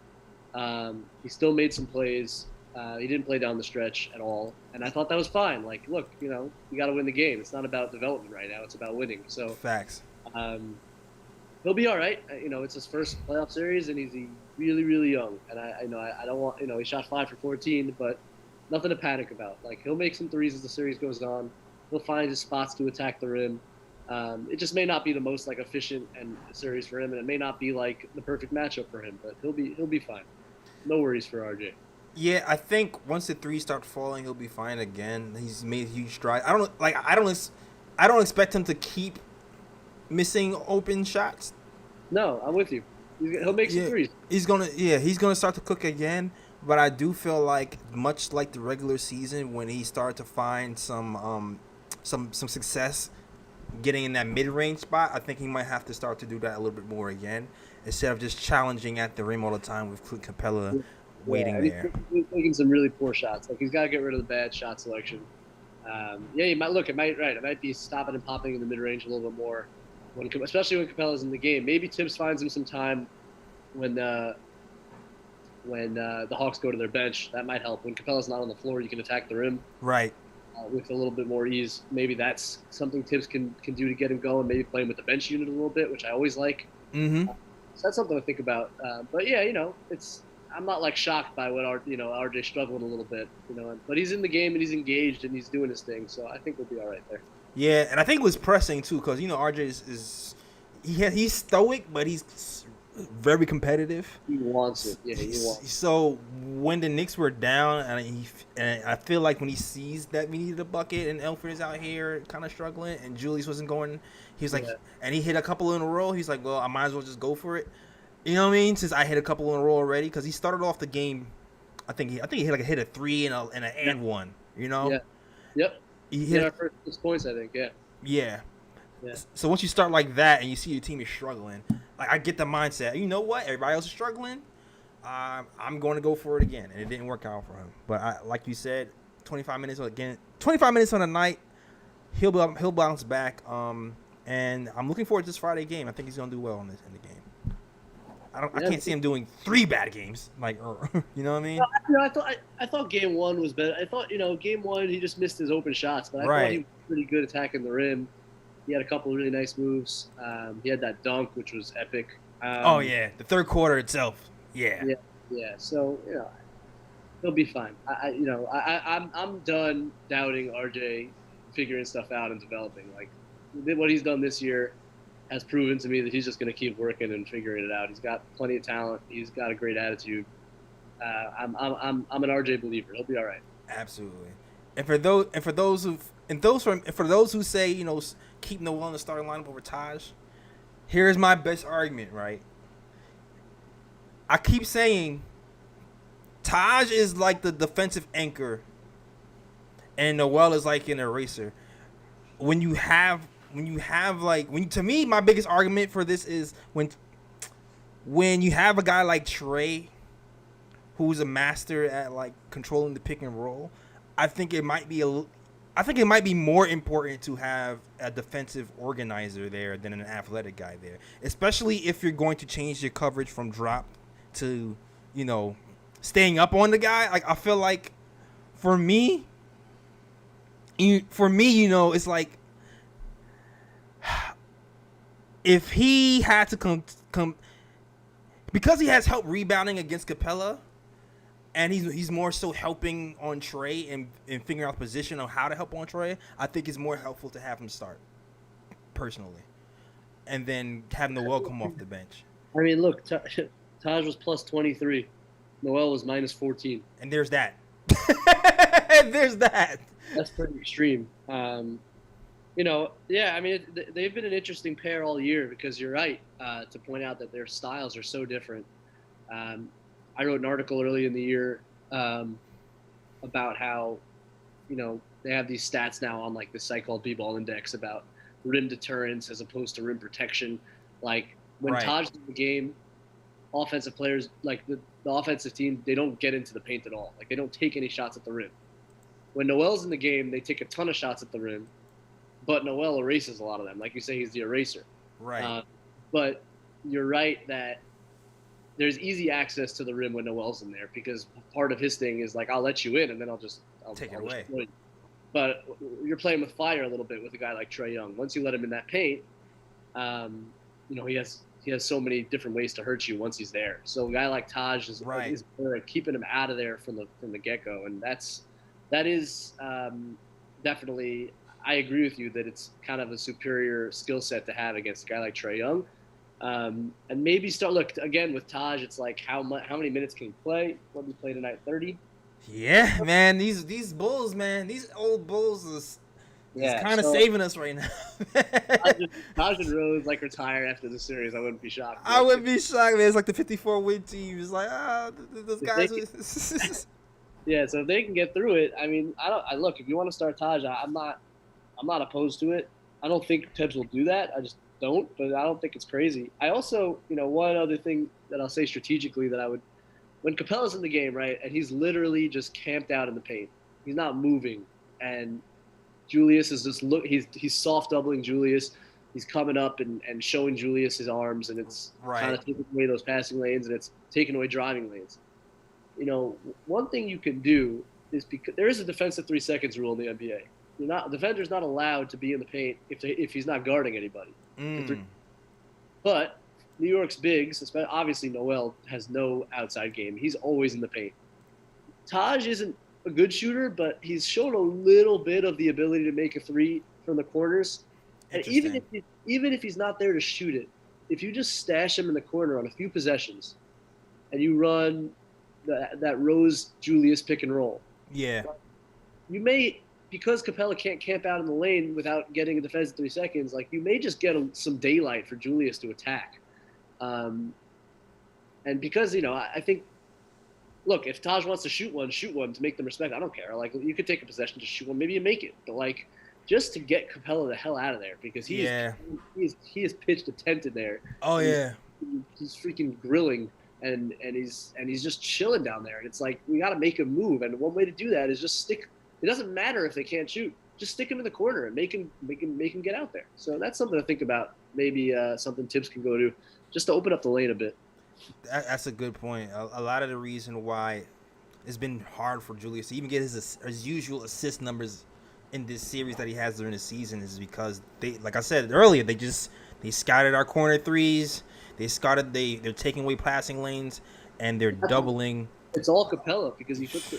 He still made some plays. He didn't play down the stretch at all, and I thought that was fine. Like, look, you got to win the game. It's not about development right now. It's about winning. So facts. He'll be all right. It's his first playoff series, and he's really, really young. And I don't want, he shot 5 for 14, but nothing to panic about. Like, he'll make some threes as the series goes on. He'll find his spots to attack the rim. It just may not be the most efficient and series for him, and it may not be the perfect matchup for him, but he'll be fine. No worries for RJ. Yeah, I think once the threes start falling, he'll be fine again. He's made huge strides. I don't expect him to keep missing open shots. No, I'm with you. He'll make some Yeah, threes. he's gonna start to cook again. But I do feel like, much like the regular season, when he started to find some success getting in that mid range spot, I think he might have to start to do that a little bit more again, instead of just challenging at the rim all the time with Clint Capella waiting there. He's taking some really poor shots. Like, he's got to get rid of the bad shot selection. Yeah, you might look. It might be stopping and popping in the mid range a little bit more, especially when Capella's in the game. Maybe Tibbs finds him some time when the Hawks go to their bench. That might help. When Capella's not on the floor, you can attack the rim Right. with a little bit more ease. Maybe that's something Tibbs can do to get him going. Maybe play him with the bench unit a little bit, which I always like. Mm-hmm. So that's something to think about. But yeah, I'm not like shocked by what RJ struggled a little bit, but he's in the game and he's engaged and he's doing his thing. So I think we'll be all right there. Yeah, and I think it was pressing too, because RJ he's stoic, but he's very competitive. He wants it. Yeah, he wants it. So when the Knicks were down, and I feel like when he sees that we needed a bucket and Elfrid is out here kind of struggling and Julius wasn't going, he was like, and he hit a couple in a row. He's like, well, I might as well just go for it. You know what I mean? Since I hit a couple in a row already, because he started off the game, I think he hit a 3 and an and one. Yeah. Yep. He hit our first 6 points, I think. Yeah. Yeah. Yeah. So once you start like that and you see your team is struggling, like, I get the mindset. You know what? Everybody else is struggling. I'm going to go for it again, and it didn't work out for him. But like you said, 25 minutes on a night, he'll bounce back. And I'm looking forward to this Friday game. I think he's going to do well in the game. I can't see him doing 3 bad games. Like, you know what I mean? I thought game 1 was better. I thought game 1 he just missed his open shots, but I thought he was pretty good attacking the rim. He had a couple of really nice moves. He had that dunk, which was epic. Oh yeah, the third quarter itself. Yeah. Yeah. So he'll be fine. I'm done doubting RJ figuring stuff out and developing. Like, what he's done this year has proven to me that he's just going to keep working and figuring it out. He's got plenty of talent. He's got a great attitude. I'm an RJ believer. He'll be all right. Absolutely. And for those who say, keep Noel in the starting lineup over Taj, here's my best argument, right? I keep saying Taj is like the defensive anchor and Noel is like an eraser. To me, my biggest argument for this is when you have a guy like Trey, who's a master at like controlling the pick and roll, I think it might be more important to have a defensive organizer there than an athletic guy there, especially if you're going to change your coverage from drop to, staying up on the guy. Like, I feel like for me, it's like, if he had to come because he has help rebounding against Capella, and he's more so helping on Trey and figuring out the position on how to help on Trey, I think it's more helpful to have him start, personally, and then have Noel come off the bench. I mean, look, Taj was plus 23. Noel was minus 14. And there's that. There's that. That's pretty extreme. I mean, they've been an interesting pair all year, because you're right to point out that their styles are so different. I wrote an article early in the year about how, they have these stats now on like the site called B-Ball Index about rim deterrence as opposed to rim protection. Like, when Taj is in the game, offensive players, like the offensive team, they don't get into the paint at all. Like, they don't take any shots at the rim. When Noel's in the game, they take a ton of shots at the rim, but Noel erases a lot of them. Like you say, he's the eraser. Right. But you're right that there's easy access to the rim when Noel's in there, because part of his thing is like, I'll let you in and then I'll take it away. But you're playing with fire a little bit with a guy like Trae Young. Once you let him in that paint, he has so many different ways to hurt you once he's there. So a guy like Taj is better at keeping him out of there from the get-go, and that is definitely. I agree with you that it's kind of a superior skill set to have against a guy like Trae Young. And maybe look again with Taj. It's like how many minutes can he play? What did he play tonight? 30. Yeah, man. These Bulls, man. These old Bulls is kind of saving us right now. Taj and Rose retire after the series. I wouldn't be shocked. I wouldn't be shocked, man. It's like the 54 win team. It's like, those guys. Yeah, so if they can get through it, I mean, I look. If you want to start Taj, I'm not opposed to it. I don't think Tibbs will do that. I just don't. But I don't think it's crazy. I also, one other thing that I'll say strategically that I would, when Capella's in the game, right, and he's literally just camped out in the paint. He's not moving, and Julius is just he's soft doubling Julius. He's coming up and showing Julius his arms, and it's kind of taking away those passing lanes, and it's taking away driving lanes. One thing you can do is, because there is a defensive 3 seconds rule in the NBA. The defender's not allowed to be in the paint if he's not guarding anybody. But New York's bigs, especially obviously Noel, has no outside game. He's always in the paint. Taj isn't a good shooter, but he's shown a little bit of the ability to make a three from the corners. And even if he's not there to shoot it, if you just stash him in the corner on a few possessions, and you run that Rose Julius pick and roll, you may, because Capella can't camp out in the lane without getting a defensive 3 seconds, you may just get some daylight for Julius to attack. And because I think, look, if Taj wants to shoot one to make them respect. I don't care. You could take a possession to shoot one, maybe you make it, but just to get Capella the hell out of there, because he is pitched a tent in there. Oh yeah, he's freaking grilling, and he's just chilling down there. And it's we got to make him move, and one way to do that is just stick. It doesn't matter if they can't shoot. Just stick him in the corner and make him get out there. So that's something to think about. Maybe something Tibbs can go to, just to open up the lane a bit. That's a good point. A lot of the reason why it's been hard for Julius to even get his usual assist numbers in this series that he has during the season is because they, like I said earlier, they scouted our corner threes. They're taking away passing lanes, and they're doubling. It's all Capella, because he puts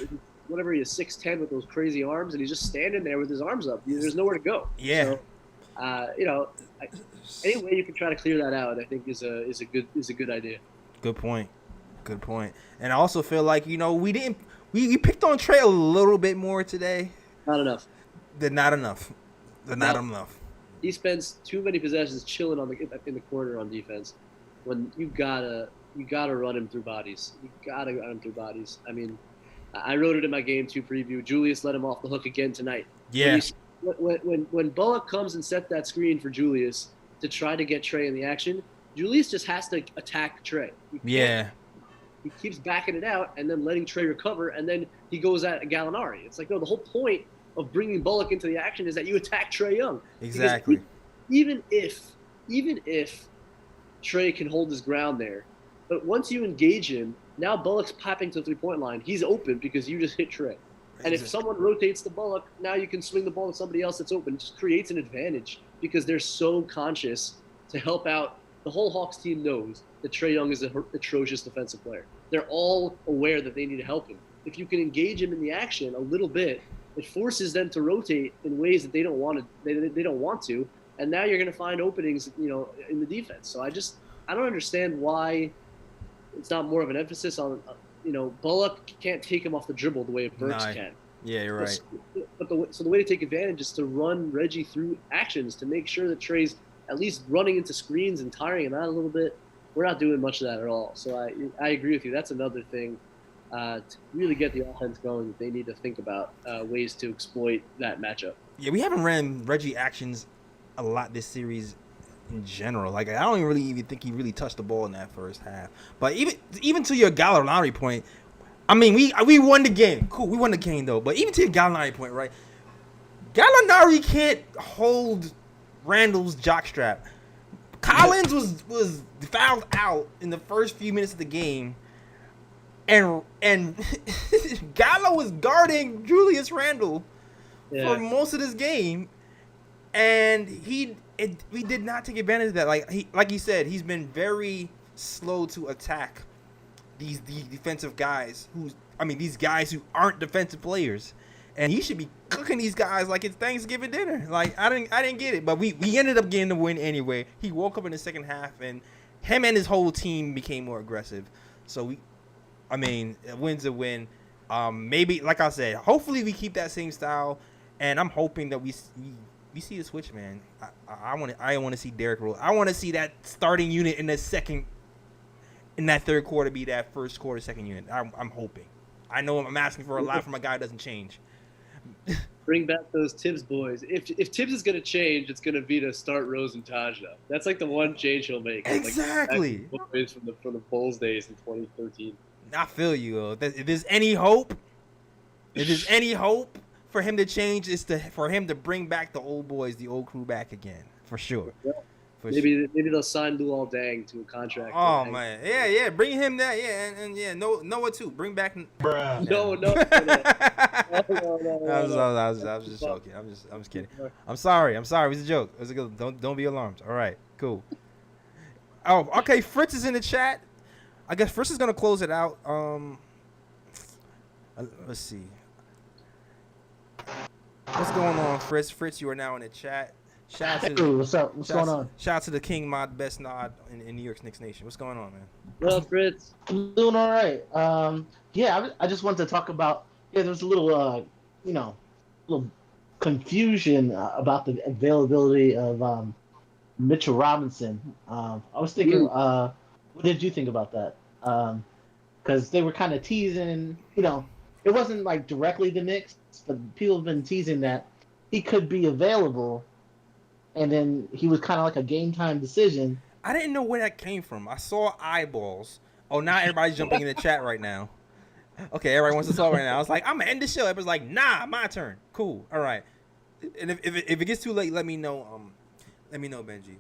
whatever he is, 6'10" with those crazy arms, and he's just standing there with his arms up. There's nowhere to go. Yeah. So, any way you can try to clear that out, I think is a good idea. Good point. And I also feel like we picked on Trey a little bit more today. Not enough. Not enough. He spends too many possessions chilling in the corner on defense, when you gotta run him through bodies. I mean, I wrote it in my Game 2 preview. Julius let him off the hook again tonight. Yeah. When Bullock comes and set that screen for Julius to try to get Trey in the action, Julius just has to attack Trey. Yeah. He keeps backing it out and then letting Trey recover, and then he goes at Gallinari. It's no, the whole point of bringing Bullock into the action is that you attack Trey Young. Exactly. Even if Trey can hold his ground there, but once you engage him, now Bullock's popping to the 3-point line. He's open because you just hit Trey. And if someone rotates the Bullock, now you can swing the ball to somebody else that's open. It just creates an advantage because they're so conscious to help out. The whole Hawks team knows that Trey Young is an atrocious defensive player. They're all aware that they need to help him. If you can engage him in the action a little bit, it forces them to rotate in ways that they don't want to. They don't want to, and now you're going to find openings, in the defense. So I don't understand why it's not more of an emphasis on. Bullock can't take him off the dribble the way Burks can. Yeah, you're right. But the way to take advantage is to run Reggie through actions to make sure that Trey's at least running into screens and tiring him out a little bit. We're not doing much of that at all. So I agree with you. That's another thing to really get the offense going. They need to think about ways to exploit that matchup. Yeah, we haven't ran Reggie actions a lot this series in general. I don't even think he really touched the ball in that first half. But even to your Gallinari point, I mean, we won the game. Cool, we won the game though. But even to your Gallinari point, right? Gallinari can't hold Randle's jockstrap. Collins was fouled out in the first few minutes of the game, and Gallo was guarding Julius Randle for most of this game, and we did not take advantage of that. Like you said, he's been very slow to attack these defensive guys these guys who aren't defensive players. And you should be cooking these guys like it's Thanksgiving dinner. I didn't get it, but we ended up getting the win anyway. He woke up in the second half, and him and his whole team became more aggressive. So a win's a win. Maybe, like I said, hopefully we keep that same style, and I'm hoping that we see a switch, man. I want to see Derrick Rose. I want to see that starting unit in that third quarter be that first quarter, second unit. I'm hoping. I know I'm asking for a lot from a guy who doesn't change. Bring back those Tibbs boys. If Tibbs is gonna change, it's gonna be to start Rose and Taj though. That's like the one change he'll make. Exactly. Like, boys from the Bulls days in 2013. I feel you. If there's any hope, for him to change, is for him to bring back the old boys, the old crew back again, for sure. Yeah. Maybe they'll sign Luol Deng to a contract. Oh man, yeah, bring him that, and yeah, Noah too. Bring back. Bruh. No. I was just joking. I'm just kidding. I'm sorry. It was a joke. It was a good. Don't be alarmed. All right, cool. Oh, okay. Fritz is in the chat. I guess Fritz is gonna close it out. Let's see. What's going on, Fritz? Fritz, you are now in the chat. Shout out to What's up? What's going on? Shout out to the King Mod, best nod in New York's Knicks Nation. What's going on, man? Well, Fritz. I'm doing all right. I just wanted to talk about. Yeah, there was a little, little confusion about the availability of Mitchell Robinson. I was thinking, what did you think about that? Because they were kind of teasing, it wasn't like directly the Knicks, but people have been teasing that he could be available. And then he was kind of like a game time decision. I didn't know where that came from. I saw eyeballs. Oh, now everybody's jumping in the chat right now. Okay, everybody wants to talk right now. I was like, I'm gonna end the show. Everybody's like, nah, my turn. Cool. All right. And if it gets too late, let me know. Let me know, Benji.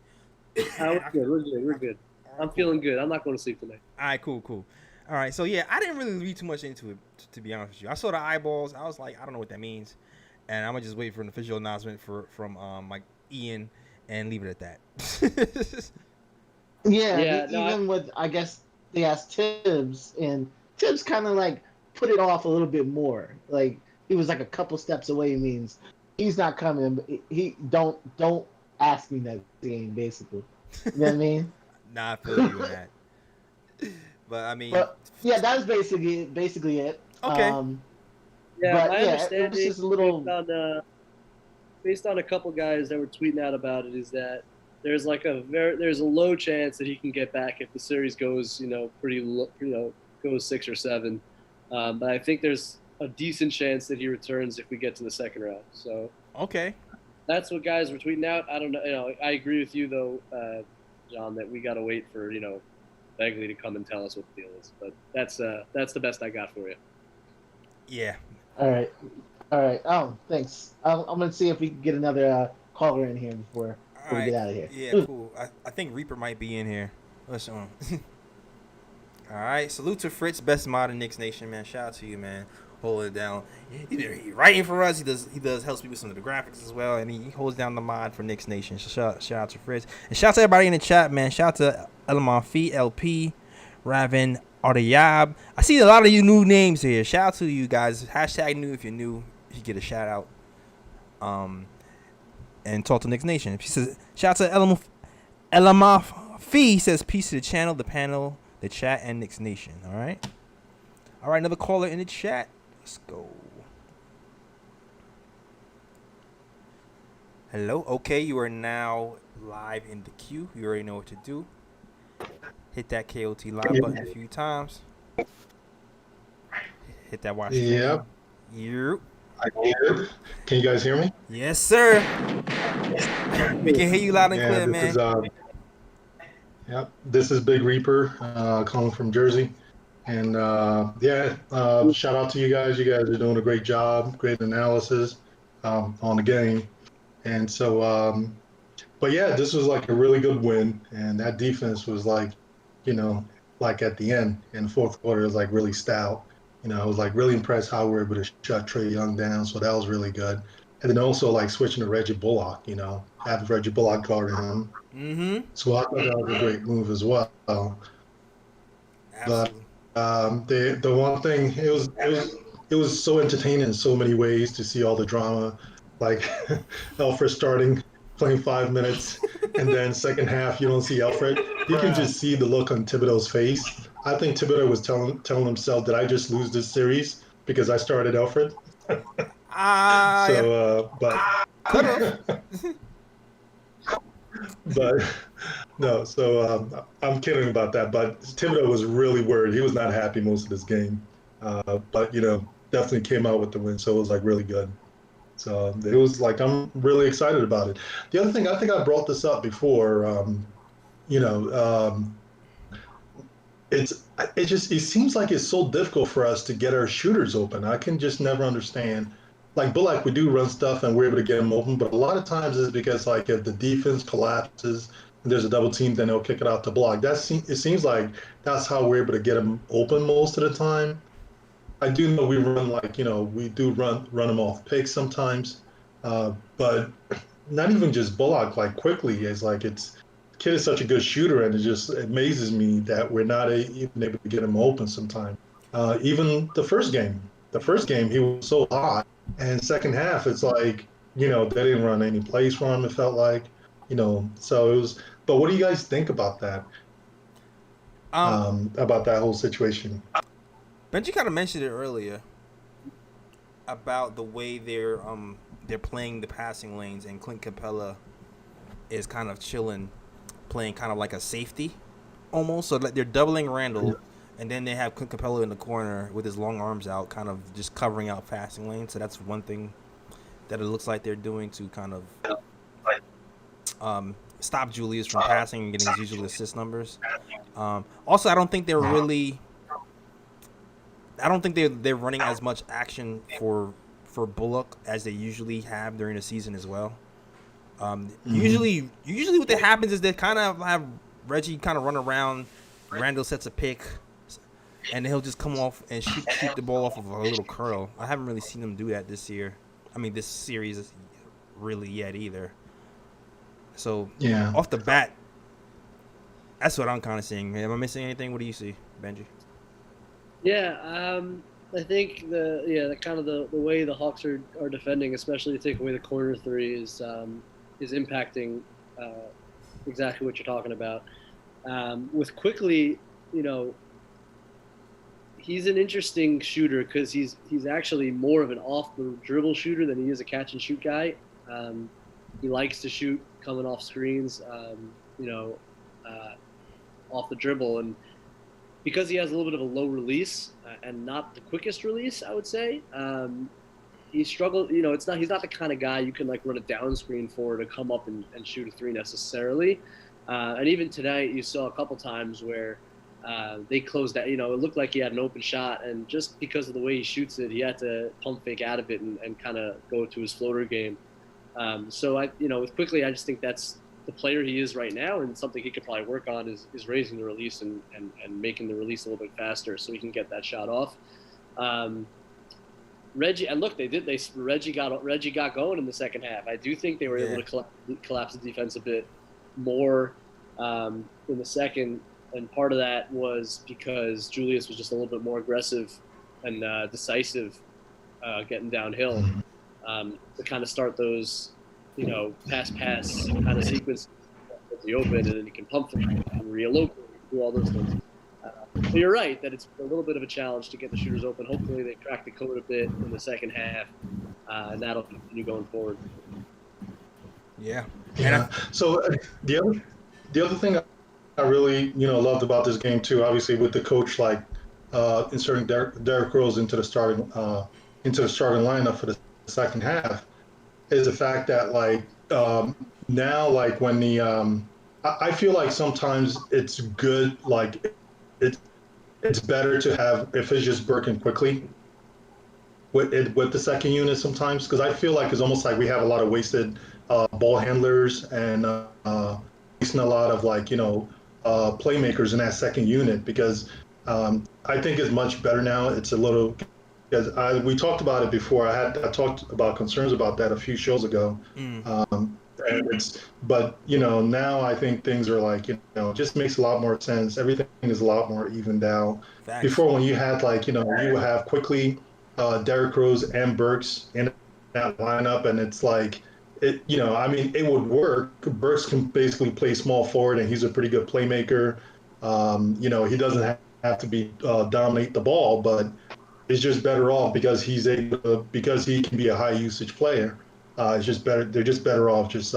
We're good. I'm feeling good. I'm not going to sleep tonight. All right, cool. All right, so yeah, I didn't really read too much into it, to be honest with you. I saw the eyeballs. I was like, I don't know what that means, and I'm gonna just wait for an official announcement from like Ian and leave it at that. With I guess they asked Tibbs, and Tibbs kind of like put it off a little bit more. Like he was like a couple steps away. Means he's not coming. But he don't ask me that game. Basically, you know what I mean? Nah, I feel you on that. But I mean, that was basically it. Okay. My understanding it was just a little based on a couple guys that were tweeting out about it is that there's like there's a low chance that he can get back if the series goes pretty goes 6 or 7, but I think there's a decent chance that he returns if we get to the second round. So okay, that's what guys were tweeting out. I don't know. I agree with you though, John, that we got to wait for Begley to come and tell us what the deal is. But that's the best I got for you. Yeah. All right. Oh, thanks. I'm gonna see if we can get another caller in here before we get out of here. Yeah, cool. I think Reaper might be in here. Let's on. All right. Salute to Fritz, best mod in Knicks Nation, man. Shout out to you, man. Hold it down. He's writing for us. He does helps me with some of the graphics as well, and he holds down the mod for Knicks Nation. So shout out to Fritz, and shout out to everybody in the chat, man. Shout out to Elmonfi, LP, Raven, Audayab. I see a lot of you new names here. Shout out to you guys. Hashtag new if you're new. You get a shout out. And talk to Knicks Nation. He says, shout out to Elmonfi. He says, peace to the channel, the panel, the chat, and Knicks Nation. All right. Another caller in the chat. Let's go. Hello. Okay, you are now live in the queue. You already know what to do. Hit that KOT live button a few times. Hit that watch. Yep. You. I can. Can you guys hear me? Yes, sir. We can hear you loud and clear, man. This is Big Reaper calling from Jersey. And shout out to you guys. You guys are doing a great job, great analysis on the game. And so, this was like a really good win. And that defense was like, like at the end in the fourth quarter, it was like really stout. I was like really impressed how we were able to shut Trae Young down. So that was really good. And then also like switching to Reggie Bullock, have Reggie Bullock guarding him. Mm-hmm. So I thought that was a great move as well. Absolutely. But the one thing, it was so entertaining in so many ways to see all the drama, like Alfred playing 5 minutes, and then second half you don't see Alfred. You can just see the look on Thibodeau's face. I think Thibodeau was telling himself, did I just lose this series? because I started Alfred. Yeah. But Could have. but no, I'm kidding about that. But Thibodeau was really worried. He was not happy most of this game. But definitely came out with the win, so it was like really good. So it was like I'm really excited about it. The other thing, I think I brought this up before. You know, it seems like it's so difficult for us to get our shooters open. I can just never understand. Like Bullock, we do run stuff and we're able to get them open, but a lot of times it's because like if the defense collapses and there's a double team, then they'll kick it out to block. It seems like that's how we're able to get them open most of the time. I do know we run we do run them off picks sometimes, but not even just Bullock. Like quickly, is like kid is such a good shooter, and it just amazes me that we're not even able to get him open sometimes. Even the first game he was so hot, and second half it's like they didn't run any plays for him. It felt like so it was. But what do you guys think about that? About that whole situation? Benji kind of mentioned it earlier about the way they're playing the passing lanes, and Clint Capella is kind of chilling, playing kind of like a safety almost. So they're doubling Randle, and then they have Clint Capella in the corner with his long arms out, kind of just covering out passing lanes. So that's one thing that it looks like they're doing to kind of stop Julius from passing and getting his usual assist numbers. Also, I don't think they're running as much action for Bullock as they usually have during the season as well. Usually what that happens is they kind of have Reggie kind of run around. Randle sets a pick, and he'll just come off and shoot the ball off of a little curl. I haven't really seen them do that this year. I mean, this series really yet either. So off the bat, that's what I'm kind of seeing. Am I missing anything? What do you see, Benji? Yeah, I think the way the Hawks are defending, especially to take away the corner three, is impacting exactly what you're talking about. With Quickly, he's an interesting shooter because he's actually more of an off the dribble shooter than he is a catch and shoot guy. He likes to shoot coming off screens, off the dribble, and because he has a little bit of a low release and not the quickest release, I would say, he struggled. He's not the kind of guy you can like run a down screen for to come up and shoot a three necessarily. And even tonight, you saw a couple times where they closed out. It looked like he had an open shot, and just because of the way he shoots it, he had to pump fake out of it and kind of go to his floater game. So with Quickly, I just think that's the player he is right now, and something he could probably work on is raising the release and making the release a little bit faster so he can get that shot off. Reggie, and look, Reggie got going in the second half. I do think they were able to collapse the defense a bit more in the second, and part of that was because Julius was just a little bit more aggressive and decisive getting downhill to kind of start those pass kind of sequence at the open, and then you can pump them and relocate, do all those things. So you're right that it's a little bit of a challenge to get the shooters open. Hopefully they crack the code a bit in the second half, and that'll continue going forward. Yeah. So the other thing I really loved about this game too, obviously with the coach inserting Derrick Rose into the starting lineup for the second half, is the fact that now when the I feel like sometimes it's good, it's better to have, if it's just Burke and Quickly with the second unit sometimes, because I feel like it's almost like we have a lot of wasted ball handlers and wasting a lot of playmakers in that second unit, because I think it's much better now. It's a little, because we talked about it before. I talked about concerns about that a few shows ago. But now I think things are just makes a lot more sense. Everything is a lot more evened out. Facts. Before, when you had you would have Quickly, Derrick Rose and Burks in that lineup, and it's it would work. Burks can basically play small forward, and he's a pretty good playmaker. He doesn't have to be dominate the ball, but is just better off because because he can be a high usage player. It's just better. They're just better off just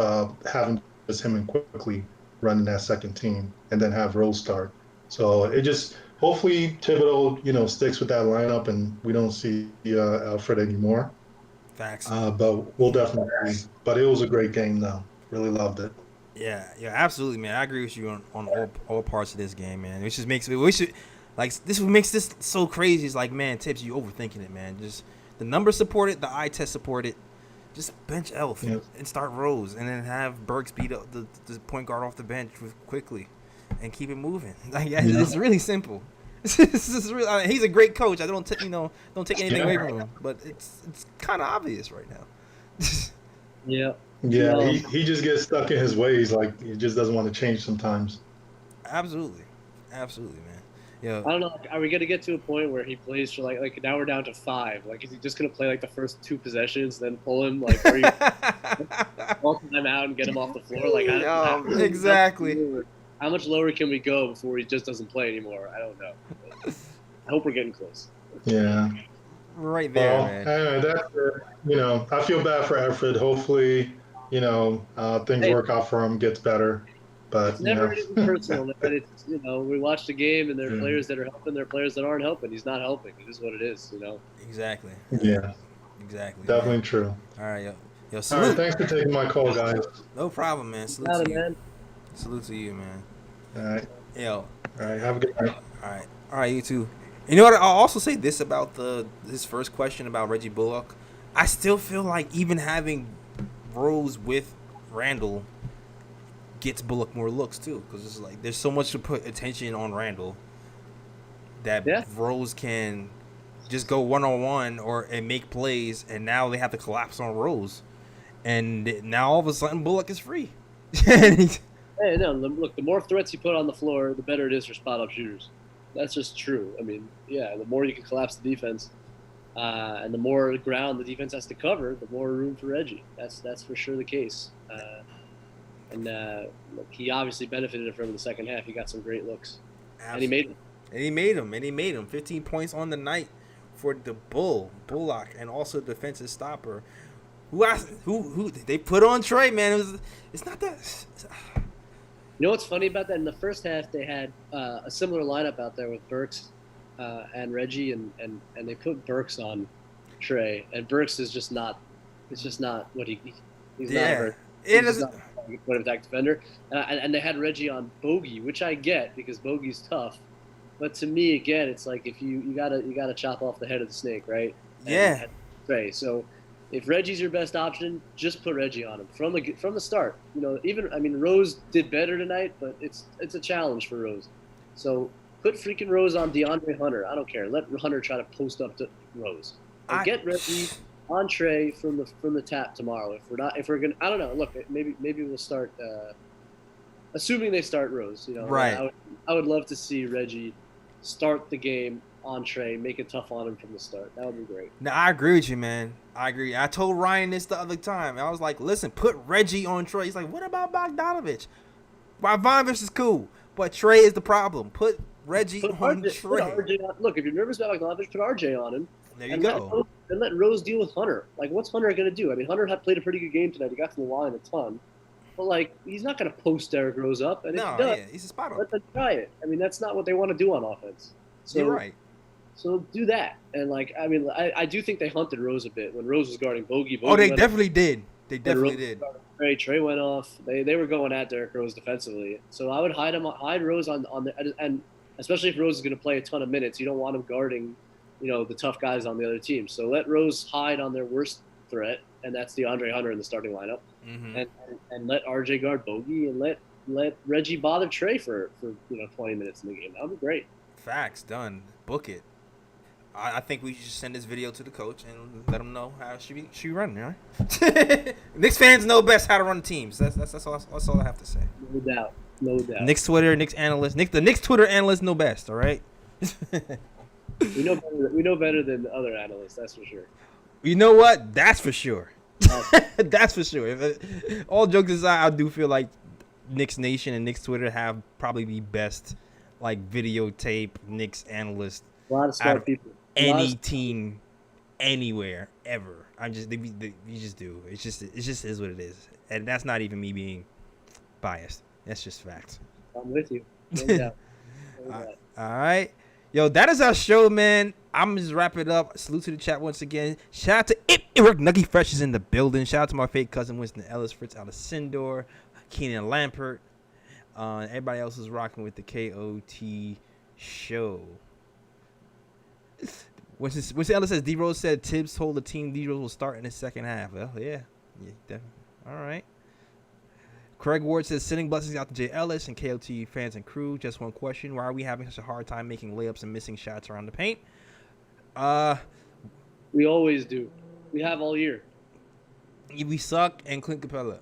having just him and quickly running that second team and then have Rose start. So it just hopefully Thibodeau, sticks with that lineup and we don't see Alfred anymore. Facts. But we'll definitely. But it was a great game though. Really loved it. Yeah, absolutely, man. I agree with you on all parts of this game, man. Which just makes this makes this so crazy. It's like, man, Tips, you overthinking it, man. Just the numbers support it, the eye test support it. Just bench Elf and start Rose, and then have Burks beat up the point guard off the bench quickly, and keep it moving. Like it's really simple. He's a great coach. I don't take anything away from him, but it's kind of obvious right now. Yeah. Yeah, he just gets stuck in his ways. Like he just doesn't want to change sometimes. Absolutely, man. Yeah. I don't know. Are we gonna get to a point where he plays for like now we're down to 5? Like, is he just gonna play like the first 2 possessions, then pull him like all time out and get him off the floor? Like, exactly. How much lower can we go before he just doesn't play anymore? I don't know. I hope we're getting close. Yeah. Right there, man. That's I feel bad for Alfred. Hopefully, things work out for him, gets better. But it's never even personal. But it's we watch the game and there are players that are helping, there are players that aren't helping. He's not helping. It is what it is. Exactly. Yeah. Exactly. Definitely man. True. All right, yo. Salute. All right, thanks for taking my call, guys. No problem, man. Salute to you. Man. Salute to you, man. All right. Yo. All right. Have a good night. All right. You too. You know what? I'll also say this about his first question about Reggie Bullock. I still feel like even having Rose with Randle gets Bullock more looks too, because it's like there's so much to put attention on Randle that Rose can just go 1-on-1 and make plays, and now they have to collapse on Rose, and now all of a sudden Bullock is free. Hey, no, look, the more threats you put on the floor, the better it is for spot-up shooters. That's just true. I mean, the more you can collapse the defense, and the more ground the defense has to cover, the more room for Reggie. That's for sure the case. Look, he obviously benefited from the second half. He got some great looks. Absolutely. And he made them. 15 points on the night for the Bullock, and also defensive stopper. Who they put on Trey, man. It's not that. You know what's funny about that? In the first half, they had a similar lineup out there with Burks and Reggie, and they put Burks on Trey, and Burks is just not. It's just not what he's not. He's not a point of attack defender, and they had Reggie on Bogey, which I get because Bogey's tough, but to me, again, it's like if you gotta chop off the head of the snake, right? Yeah. Trey. So if Reggie's your best option, just put Reggie on him from the start. Rose did better tonight, but it's a challenge for Rose. So put freaking Rose on DeAndre Hunter. I don't care. Let Hunter try to post up to Rose. And get Reggie on Trey from the tap tomorrow. If we're gonna, I don't know. Look, maybe we'll start. Assuming they start Rose, right. I would love to see Reggie start the game on Trey, make it tough on him from the start. That would be great. No, I agree with you, man. I agree. I told Ryan this the other time. I was like, listen, put Reggie on Trey. He's like, what about Bogdanovich? Bogdanovich is cool, but Trey is the problem. Put Reggie on Trey. Put RJ on. Look, if you're nervous about Bogdanovich, put RJ on him. There you go. Let Rose deal with Hunter. Like, what's Hunter going to do? I mean, Hunter had played a pretty good game tonight. He got to the line a ton. But, like, he's not going to post Derrick Rose up. And if he does, he's a spot on. Let them try it. I mean, that's not what they want to do on offense. So, you're right. So do that. And, like, I do think they hunted Rose a bit when Rose was guarding Bogey. They definitely did. They definitely did. Trey went off. They were going at Derrick Rose defensively. So I would hide Rose on the – and especially if Rose is going to play a ton of minutes, you don't want him guarding – the tough guys on the other team. So let Rose hide on their worst threat, and that's DeAndre Hunter in the starting lineup. Mm-hmm. And let RJ guard Bogey, and let Reggie bother Trey for 20 minutes in the game. That would be great. Facts. Done. Book it. I think we should send this video to the coach and let him know how she be running, right? Knicks fans know best how to run teams. That's all I have to say. No doubt. Knicks Twitter, Knicks analysts. The Knicks Twitter analysts know best, all right? We know better than the other analysts, that's for sure. You know what? That's for sure. That's for sure. All jokes aside, I do feel like Knicks Nation and Knicks Twitter have probably the best videotape Knicks analysts. A lot of smart people. any team anywhere ever. You just do. It just is what it is, and that's not even me being biased. That's just facts. I'm with you. Yeah. All right. Yo, that is our show, man. I'm just wrap it up. Salute to the chat once again. Shout out to Eric Nuggy Fresh is in the building. Shout out to my fake cousin Winston Ellis, Fritz out of Sindor, Keenan Lampert. Everybody else is rocking with the KOT show. Winston Ellis says D-Rose said Tibbs told the team D-Rose will start in the second half. Well, yeah definitely. All right. Craig Ward says, sending blessings out to Jay Ellis and KOT fans and crew. Just one question. Why are we having such a hard time making layups and missing shots around the paint? We always do. We have all year. We suck, and Clint Capella.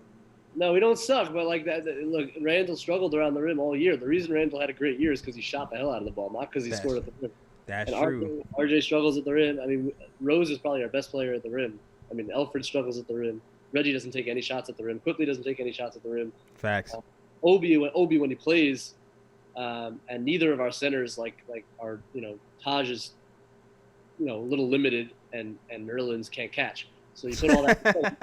No, we don't suck, but like that. Look, Randle struggled around the rim all year. The reason Randle had a great year is because he shot the hell out of the ball, not because he scored at the rim. That's and true. RJ struggles at the rim. I mean, Rose is probably our best player at the rim. I mean, Elfrid struggles at the rim. Reggie doesn't take any shots at the rim. Quickly doesn't take any shots at the rim. Facts. Obi when he plays, and neither of our centers like are Taj is a little limited and Nerlens can't catch. So you put all that together,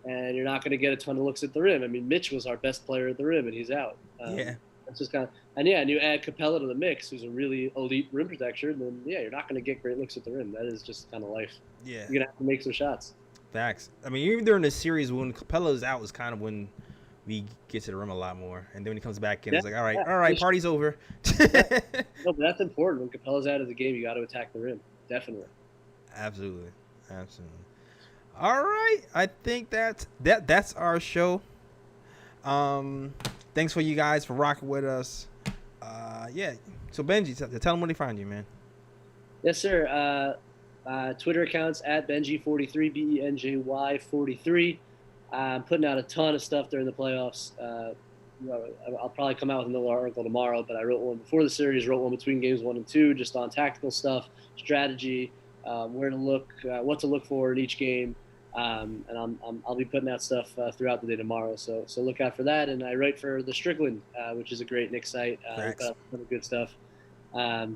and you're not going to get a ton of looks at the rim. I mean, Mitch was our best player at the rim, and he's out. Yeah. That's just kind of and you add Capella to the mix, who's a really elite rim protector. Then you're not going to get great looks at the rim. That is just kind of life. Yeah. You're gonna have to make some shots. Facts. I mean, even during the series when Capella's out is kind of when we get to the rim a lot more, and then when he comes back in, it's like, all right, party's over. No, but that's important. When Capella's out of the game, you got to attack the rim. Definitely. Absolutely. All right, I think that's our show. Thanks for you guys for rocking with us. Yeah. So Benji, tell them where they find you, man. Yes, sir. Twitter accounts at Benji43, BENJY 43. I'm putting out a ton of stuff during the playoffs. I'll probably come out with another article tomorrow, but I wrote one before the series, wrote one between games 1 and 2, just on tactical stuff, strategy, where to look, what to look for in each game. And I'll be putting out stuff throughout the day tomorrow. So look out for that. And I write for the Strickland, which is a great Knicks site. We've got a ton of good stuff.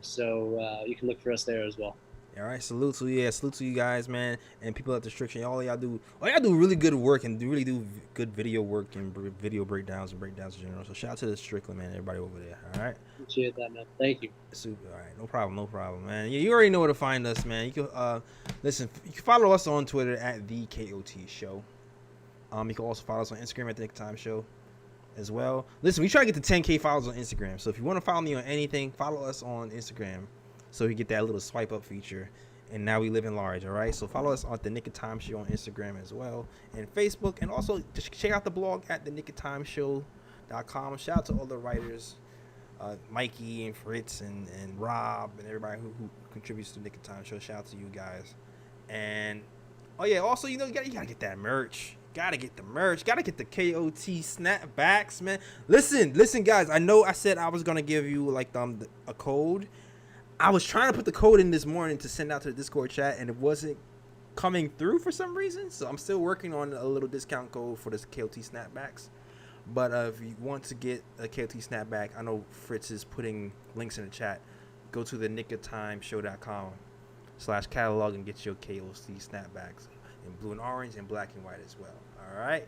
So you can look for us there as well. All right, salute to you guys, man, and people at the Strickland. All y'all do really good work and really do good video work and video breakdowns in general. So shout out to the Strickland, man, everybody over there. All right, appreciate that, man. Thank you. Super. All right, no problem, man. Yeah, you already know where to find us, man. You can listen. You can follow us on Twitter at the KOT Show. You can also follow us on Instagram at the Knick Time Show as well. Listen, we try to get to 10K followers on Instagram. So if you want to follow me on anything, follow us on Instagram. So you get that little swipe up feature, and now we live in large. All right, so follow us on the Knick of Time Show on Instagram as well, and Facebook, and also just check out the blog at theknickoftimeshow.com. Shout out to all the writers, Mikey and Fritz and Rob and everybody who contributes to the Knick of Time Show. Shout out to you guys. And also you gotta get that merch. Gotta get the merch. Gotta get the KOT snapbacks, man. Listen, guys. I know I said I was gonna give you like a code. I was trying to put the code in this morning to send out to the Discord chat, and it wasn't coming through for some reason. So I'm still working on a little discount code for this KOT snapbacks. But if you want to get a KOT snapback, I know Fritz is putting links in the chat. Go to the knickoftimeshow.com/catalog and get your KOT snapbacks in blue and orange and black and white as well. All right.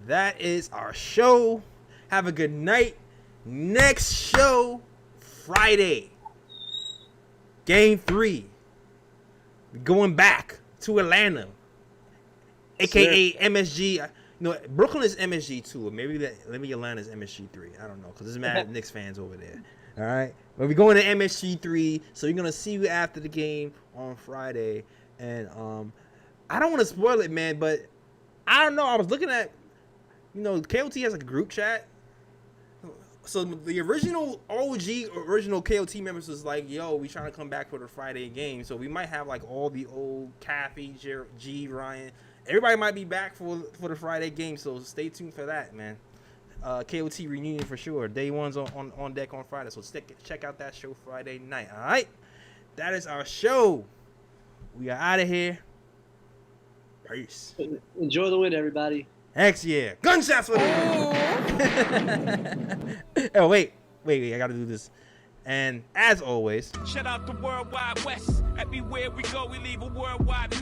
That is our show. Have a good night. Next show, Friday. Game 3. Going back to Atlanta. AKA MSG. Brooklyn is MSG 2. Maybe Atlanta is MSG 3. I don't know, because there's mad Knicks fans over there. All right. But we're going to MSG 3. So you're going to see you after the game on Friday. And I don't want to spoil it, man, but I don't know. I was looking at, KOT has like a group chat. So the original KOT members was like, yo, we trying to come back for the Friday game. So we might have like all the old Kathy, G, Ryan. Everybody might be back for the Friday game. So stay tuned for that, man. KOT reunion for sure. Day one's on deck on Friday. So check out that show Friday night. All right. That is our show. We are out of here. Peace. Enjoy the win, everybody. Heck yeah. Gunshots for the Oh, wait. I got to do this. And as always, shout out the World Wide West. Everywhere we go, we leave a worldwide